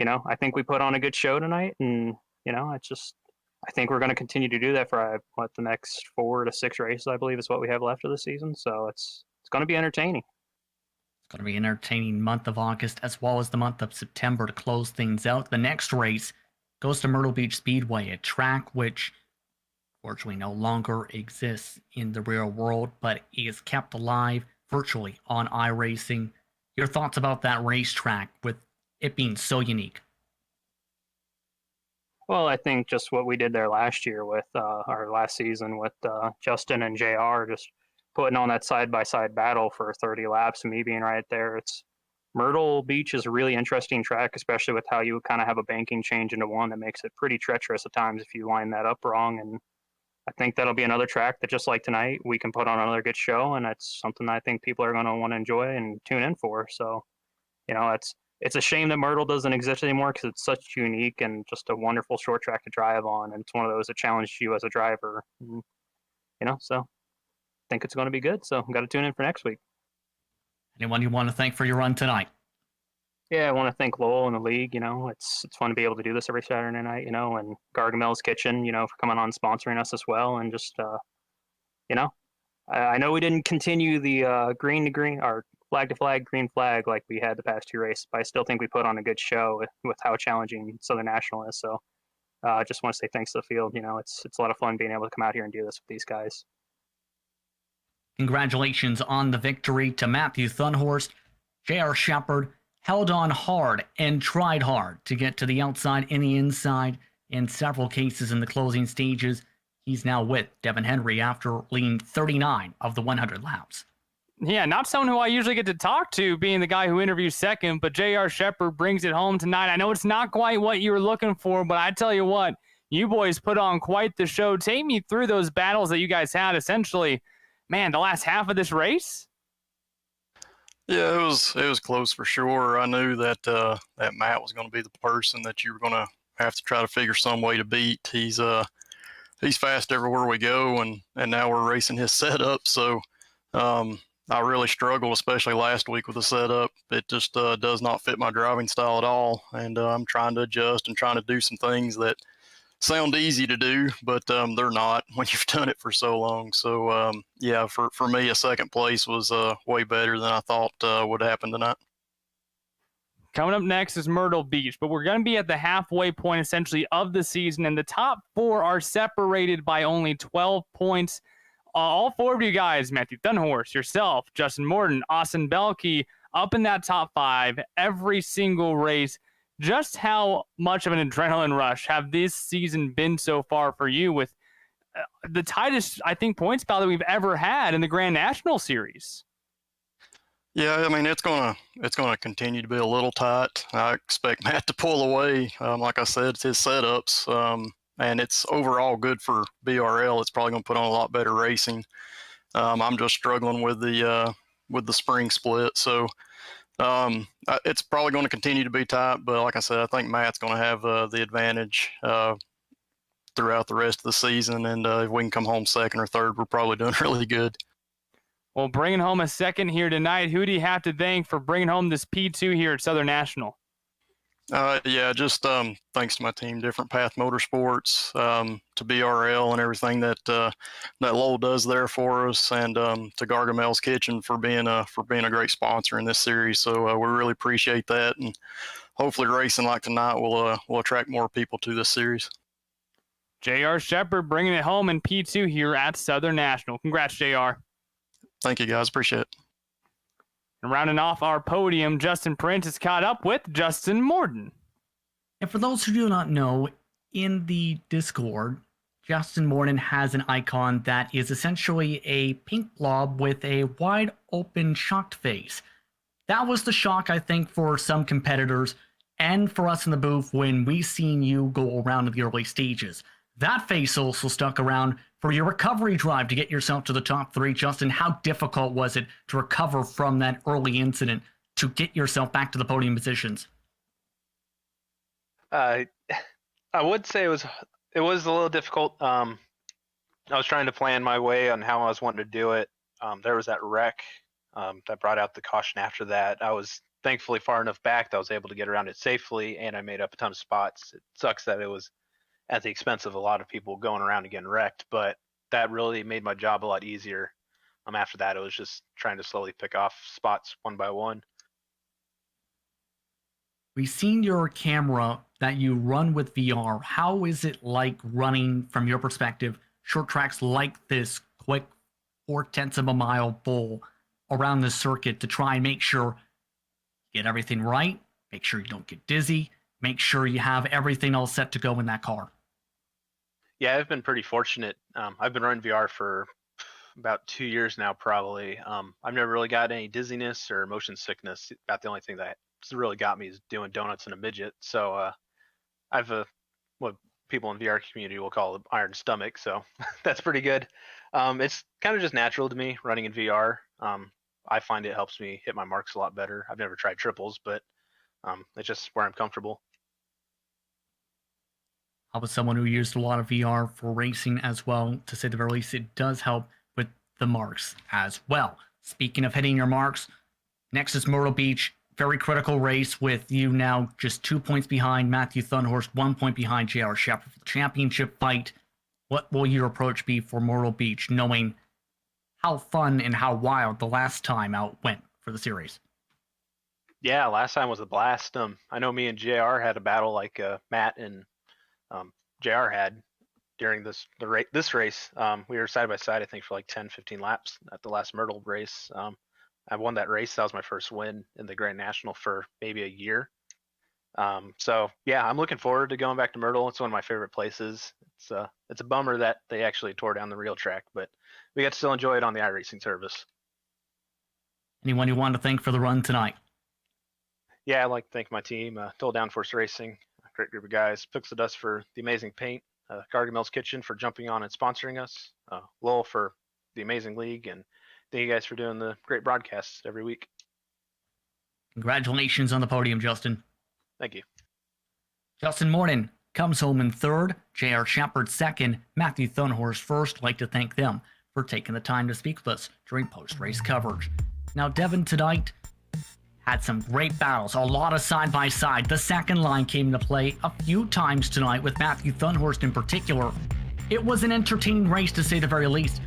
I think we put on a good show tonight. And, I think we're going to continue to do that for the next 4 to 6 races, I believe, is what we have left of the season. So it's going to be entertaining. It's going to be an entertaining month of August as well as the month of September to close things out. The next race goes to Myrtle Beach Speedway, a track which fortunately no longer exists in the real world, but is kept alive virtually on iRacing. Your thoughts about that racetrack with it being so unique? Well, I think just what we did there last year with our last season with Justin and JR, just putting on that side-by-side battle for 30 laps and me being right there. Myrtle Beach is a really interesting track, especially with how you kind of have a banking change into one that makes it pretty treacherous at times if you line that up wrong. And I think that'll be another track that, just like tonight, we can put on another good show, and that's something I think people are going to want to enjoy and tune in for. So, it's a shame that Myrtle doesn't exist anymore because it's such unique and just a wonderful short track to drive on, and it's one of those that challenge you as a driver. And, so I think it's going to be good. So I've got to tune in for next week. Anyone you want to thank for your run tonight? Yeah, I want to thank Lowell and the league. It's fun to be able to do this every Saturday night, and Gargamel's Kitchen, for coming on sponsoring us as well. And just, I know we didn't continue the green to green or flag to flag, green flag like we had the past 2 races, but I still think we put on a good show with how challenging Southern National is. So I just want to say thanks to the field. It's a lot of fun being able to come out here and do this with these guys. Congratulations on the victory to Matthew Thunhorst. J.R. Shepard held on hard and tried hard to get to the outside and the inside in several cases in the closing stages. He's now with Devin Henry after leading 39 of the 100 laps. Yeah, not someone who I usually get to talk to, being the guy who interviews second, but J.R. Shepard brings it home tonight. I know it's not quite what you were looking for, but I tell you what, you boys put on quite the show. Take me through those battles that you guys had, essentially, man, the last half of this race? Yeah, it was close for sure. I knew that that Matt was going to be the person that you were going to have to try to figure some way to beat. He's fast everywhere we go, and now we're racing his setup. So I really struggled, especially last week with the setup. It just does not fit my driving style at all, and I'm trying to adjust and trying to do some things that sound easy to do, but they're not when you've done it for so long. So yeah, for me, a second place was way better than I thought would happen tonight. Coming up next is Myrtle Beach, but we're going to be at the halfway point, essentially, of the season, and the top four are separated by only 12 points. All four of you guys, Matthew Thunhorst, yourself, Justin Morton, Austin Belkey, up in that top five every single race. Just how much of an adrenaline rush have this season been so far for you, with the tightest, I think, points battle that we've ever had in the Grand National Series? Yeah, I mean, it's gonna continue to be a little tight. I expect Matt to pull away. Like I said, it's his setups, and it's overall good for BRL. It's probably gonna put on a lot better racing. I'm just struggling with the spring split, so it's probably going to continue to be tight. But like I said, I think Matt's going to have the advantage throughout the rest of the season, and if we can come home second or third, we're probably doing really good. Well, bringing home a second here tonight, who do you have to thank for bringing home this P2 here at Southern National? Yeah, just thanks to my team, Different Path Motorsports, to BRL and everything that Lowell does there for us, and to Gargamel's Kitchen for being a great sponsor in this series. So we really appreciate that, and hopefully racing like tonight will attract more people to this series. J.R. Shepard bringing it home in P2 here at Southern National. Congrats, J.R. Thank you, guys. Appreciate it. And rounding off our podium, Justin Prince is caught up with Justin Morton. And for those who do not know, in the Discord, Justin Morton has an icon that is essentially a pink blob with a wide open shocked face. That was the shock, I think, for some competitors and for us in the booth when we seen you go around in the early stages. That face also stuck around for your recovery drive to get yourself to the top three. Justin, how difficult was it to recover from that early incident to get yourself back to the podium positions? I would say it was a little difficult. I was trying to plan my way on how I was wanting to do it. There was that wreck that brought out the caution after that. I was thankfully far enough back that I was able to get around it safely, and I made up a ton of spots. It sucks that it was at the expense of a lot of people going around and getting wrecked, but that really made my job a lot easier. After that, it was just trying to slowly pick off spots one by one. We've seen your camera that you run with VR. How is it like running, from your perspective, short tracks like this, quick 0.4 of a mile bowl around the circuit to try and make sure you get everything right, make sure you don't get dizzy, make sure you have everything all set to go in that car? Yeah, I've been pretty fortunate. I've been running VR for about 2 years now, probably. I've never really got any dizziness or motion sickness. About the only thing that really got me is doing donuts in a midget. So I've what people in VR community will call an iron stomach. So that's pretty good. It's kind of just natural to me running in VR. I find it helps me hit my marks a lot better. I've never tried triples, but it's just where I'm comfortable. I was someone who used a lot of VR for racing as well. To say the very least, it does help with the marks as well. Speaking of hitting your marks, next is Myrtle Beach. Very critical race with you now just 2 points behind Matthew Thunhorst, 1 point behind J.R. Shepard for the championship fight. What will your approach be for Myrtle Beach, knowing how fun and how wild the last time out went for the series? Yeah, last time was a blast. I know me and JR had a battle like Matt and JR had during this race. We were side by side, I think, for like 10, 15 laps at the last Myrtle race. I won that race. That was my first win in the Grand National for maybe a year. So yeah, I'm looking forward to going back to Myrtle. It's one of my favorite places. It's a bummer that they actually tore down the real track, but we got to still enjoy it on the iRacing service. Anyone you want to thank for the run tonight? Yeah, I'd like to thank my team, Toll Downforce Racing, a great group of guys, Pixel for the amazing paint, Gargamel's Kitchen for jumping on and sponsoring us, Lowell for the amazing league, and thank you guys for doing the great broadcasts every week. Congratulations on the podium, Justin. Thank you. Justin Morton comes home in third, J.R. Shepard second, Matthew Thunhorst first. I'd like to thank them for taking the time to speak with us during post-race coverage. Now, Devin tonight had some great battles, a lot of side-by-side. The second line came into play a few times tonight with Matthew Thunhorst in particular. It was an entertaining race to say the very least,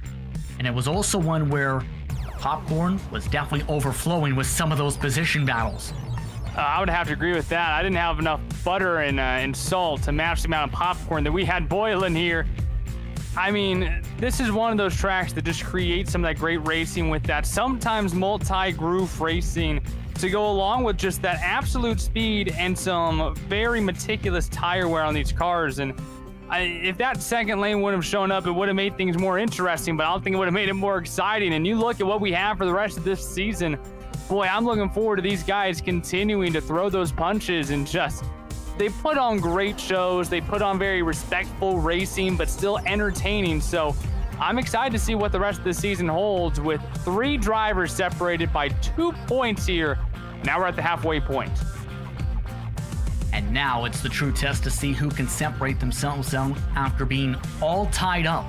and it was also one where popcorn was definitely overflowing with some of those position battles. I would have to agree with that. I didn't have enough butter and salt to match the amount of popcorn that we had boiling here. I mean, this is one of those tracks that just creates some of that great racing with that sometimes multi-groove racing to go along with just that absolute speed and some very meticulous tire wear on these cars. And if that second lane wouldn't have shown up, it would have made things more interesting, but I don't think it would have made it more exciting. And you look at what we have for the rest of this season, boy, I'm looking forward to these guys continuing to throw those punches and just, they put on great shows. They put on very respectful racing, but still entertaining. So I'm excited to see what the rest of the season holds with 3 drivers separated by 2 points here. Now we're at the halfway point. And now it's the true test to see who can separate themselves out after being all tied up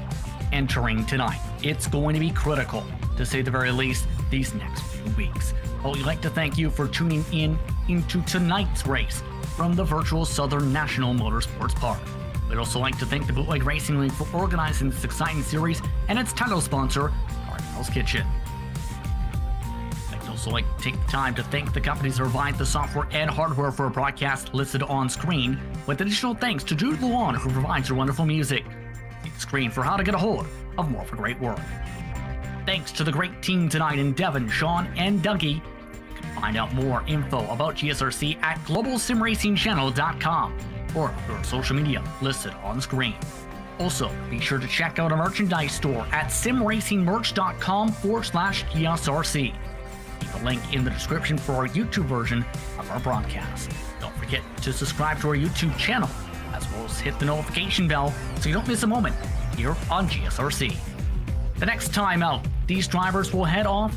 entering tonight. It's going to be critical, to say the very least, these next few weeks. Well, we'd like to thank you for tuning in into tonight's race from the virtual Southern National Motorsports Park. We'd also like to thank the Bootleg Racing League for organizing this exciting series and its title sponsor, Gargamel's Kitchen. I'd also like to take the time to thank the companies that provide the software and hardware for a broadcast listed on screen, with additional thanks to Jude Luan, who provides your wonderful music. See the screen for how to get a hold of more of the great work. Thanks to the great team tonight in Devin, Sean, and Dougie. You can find out more info about GSRC at globalsimracingchannel.com or our social media listed on screen. Also, be sure to check out our merchandise store at simracingmerch.com/GSRC. Keep a link in the description for our YouTube version of our broadcast. Don't forget to subscribe to our YouTube channel, as well as hit the notification bell so you don't miss a moment here on GSRC. The next time out, these drivers will head off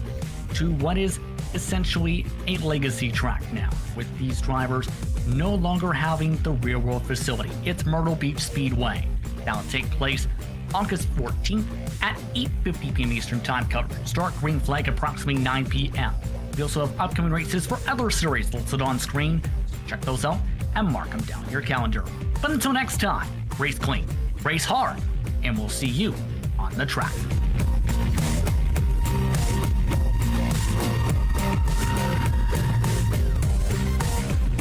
to what is essentially a legacy track now, with these drivers no longer having the real world facility. It's Myrtle Beach Speedway. That'll take place August 14th at 8:50 p.m. Eastern Time. Coverage will start green flag approximately 9 p.m. We also have upcoming races for other series listed on screen, so check those out and mark them down in your calendar. But until next time, race clean, race hard, and we'll see you on the track.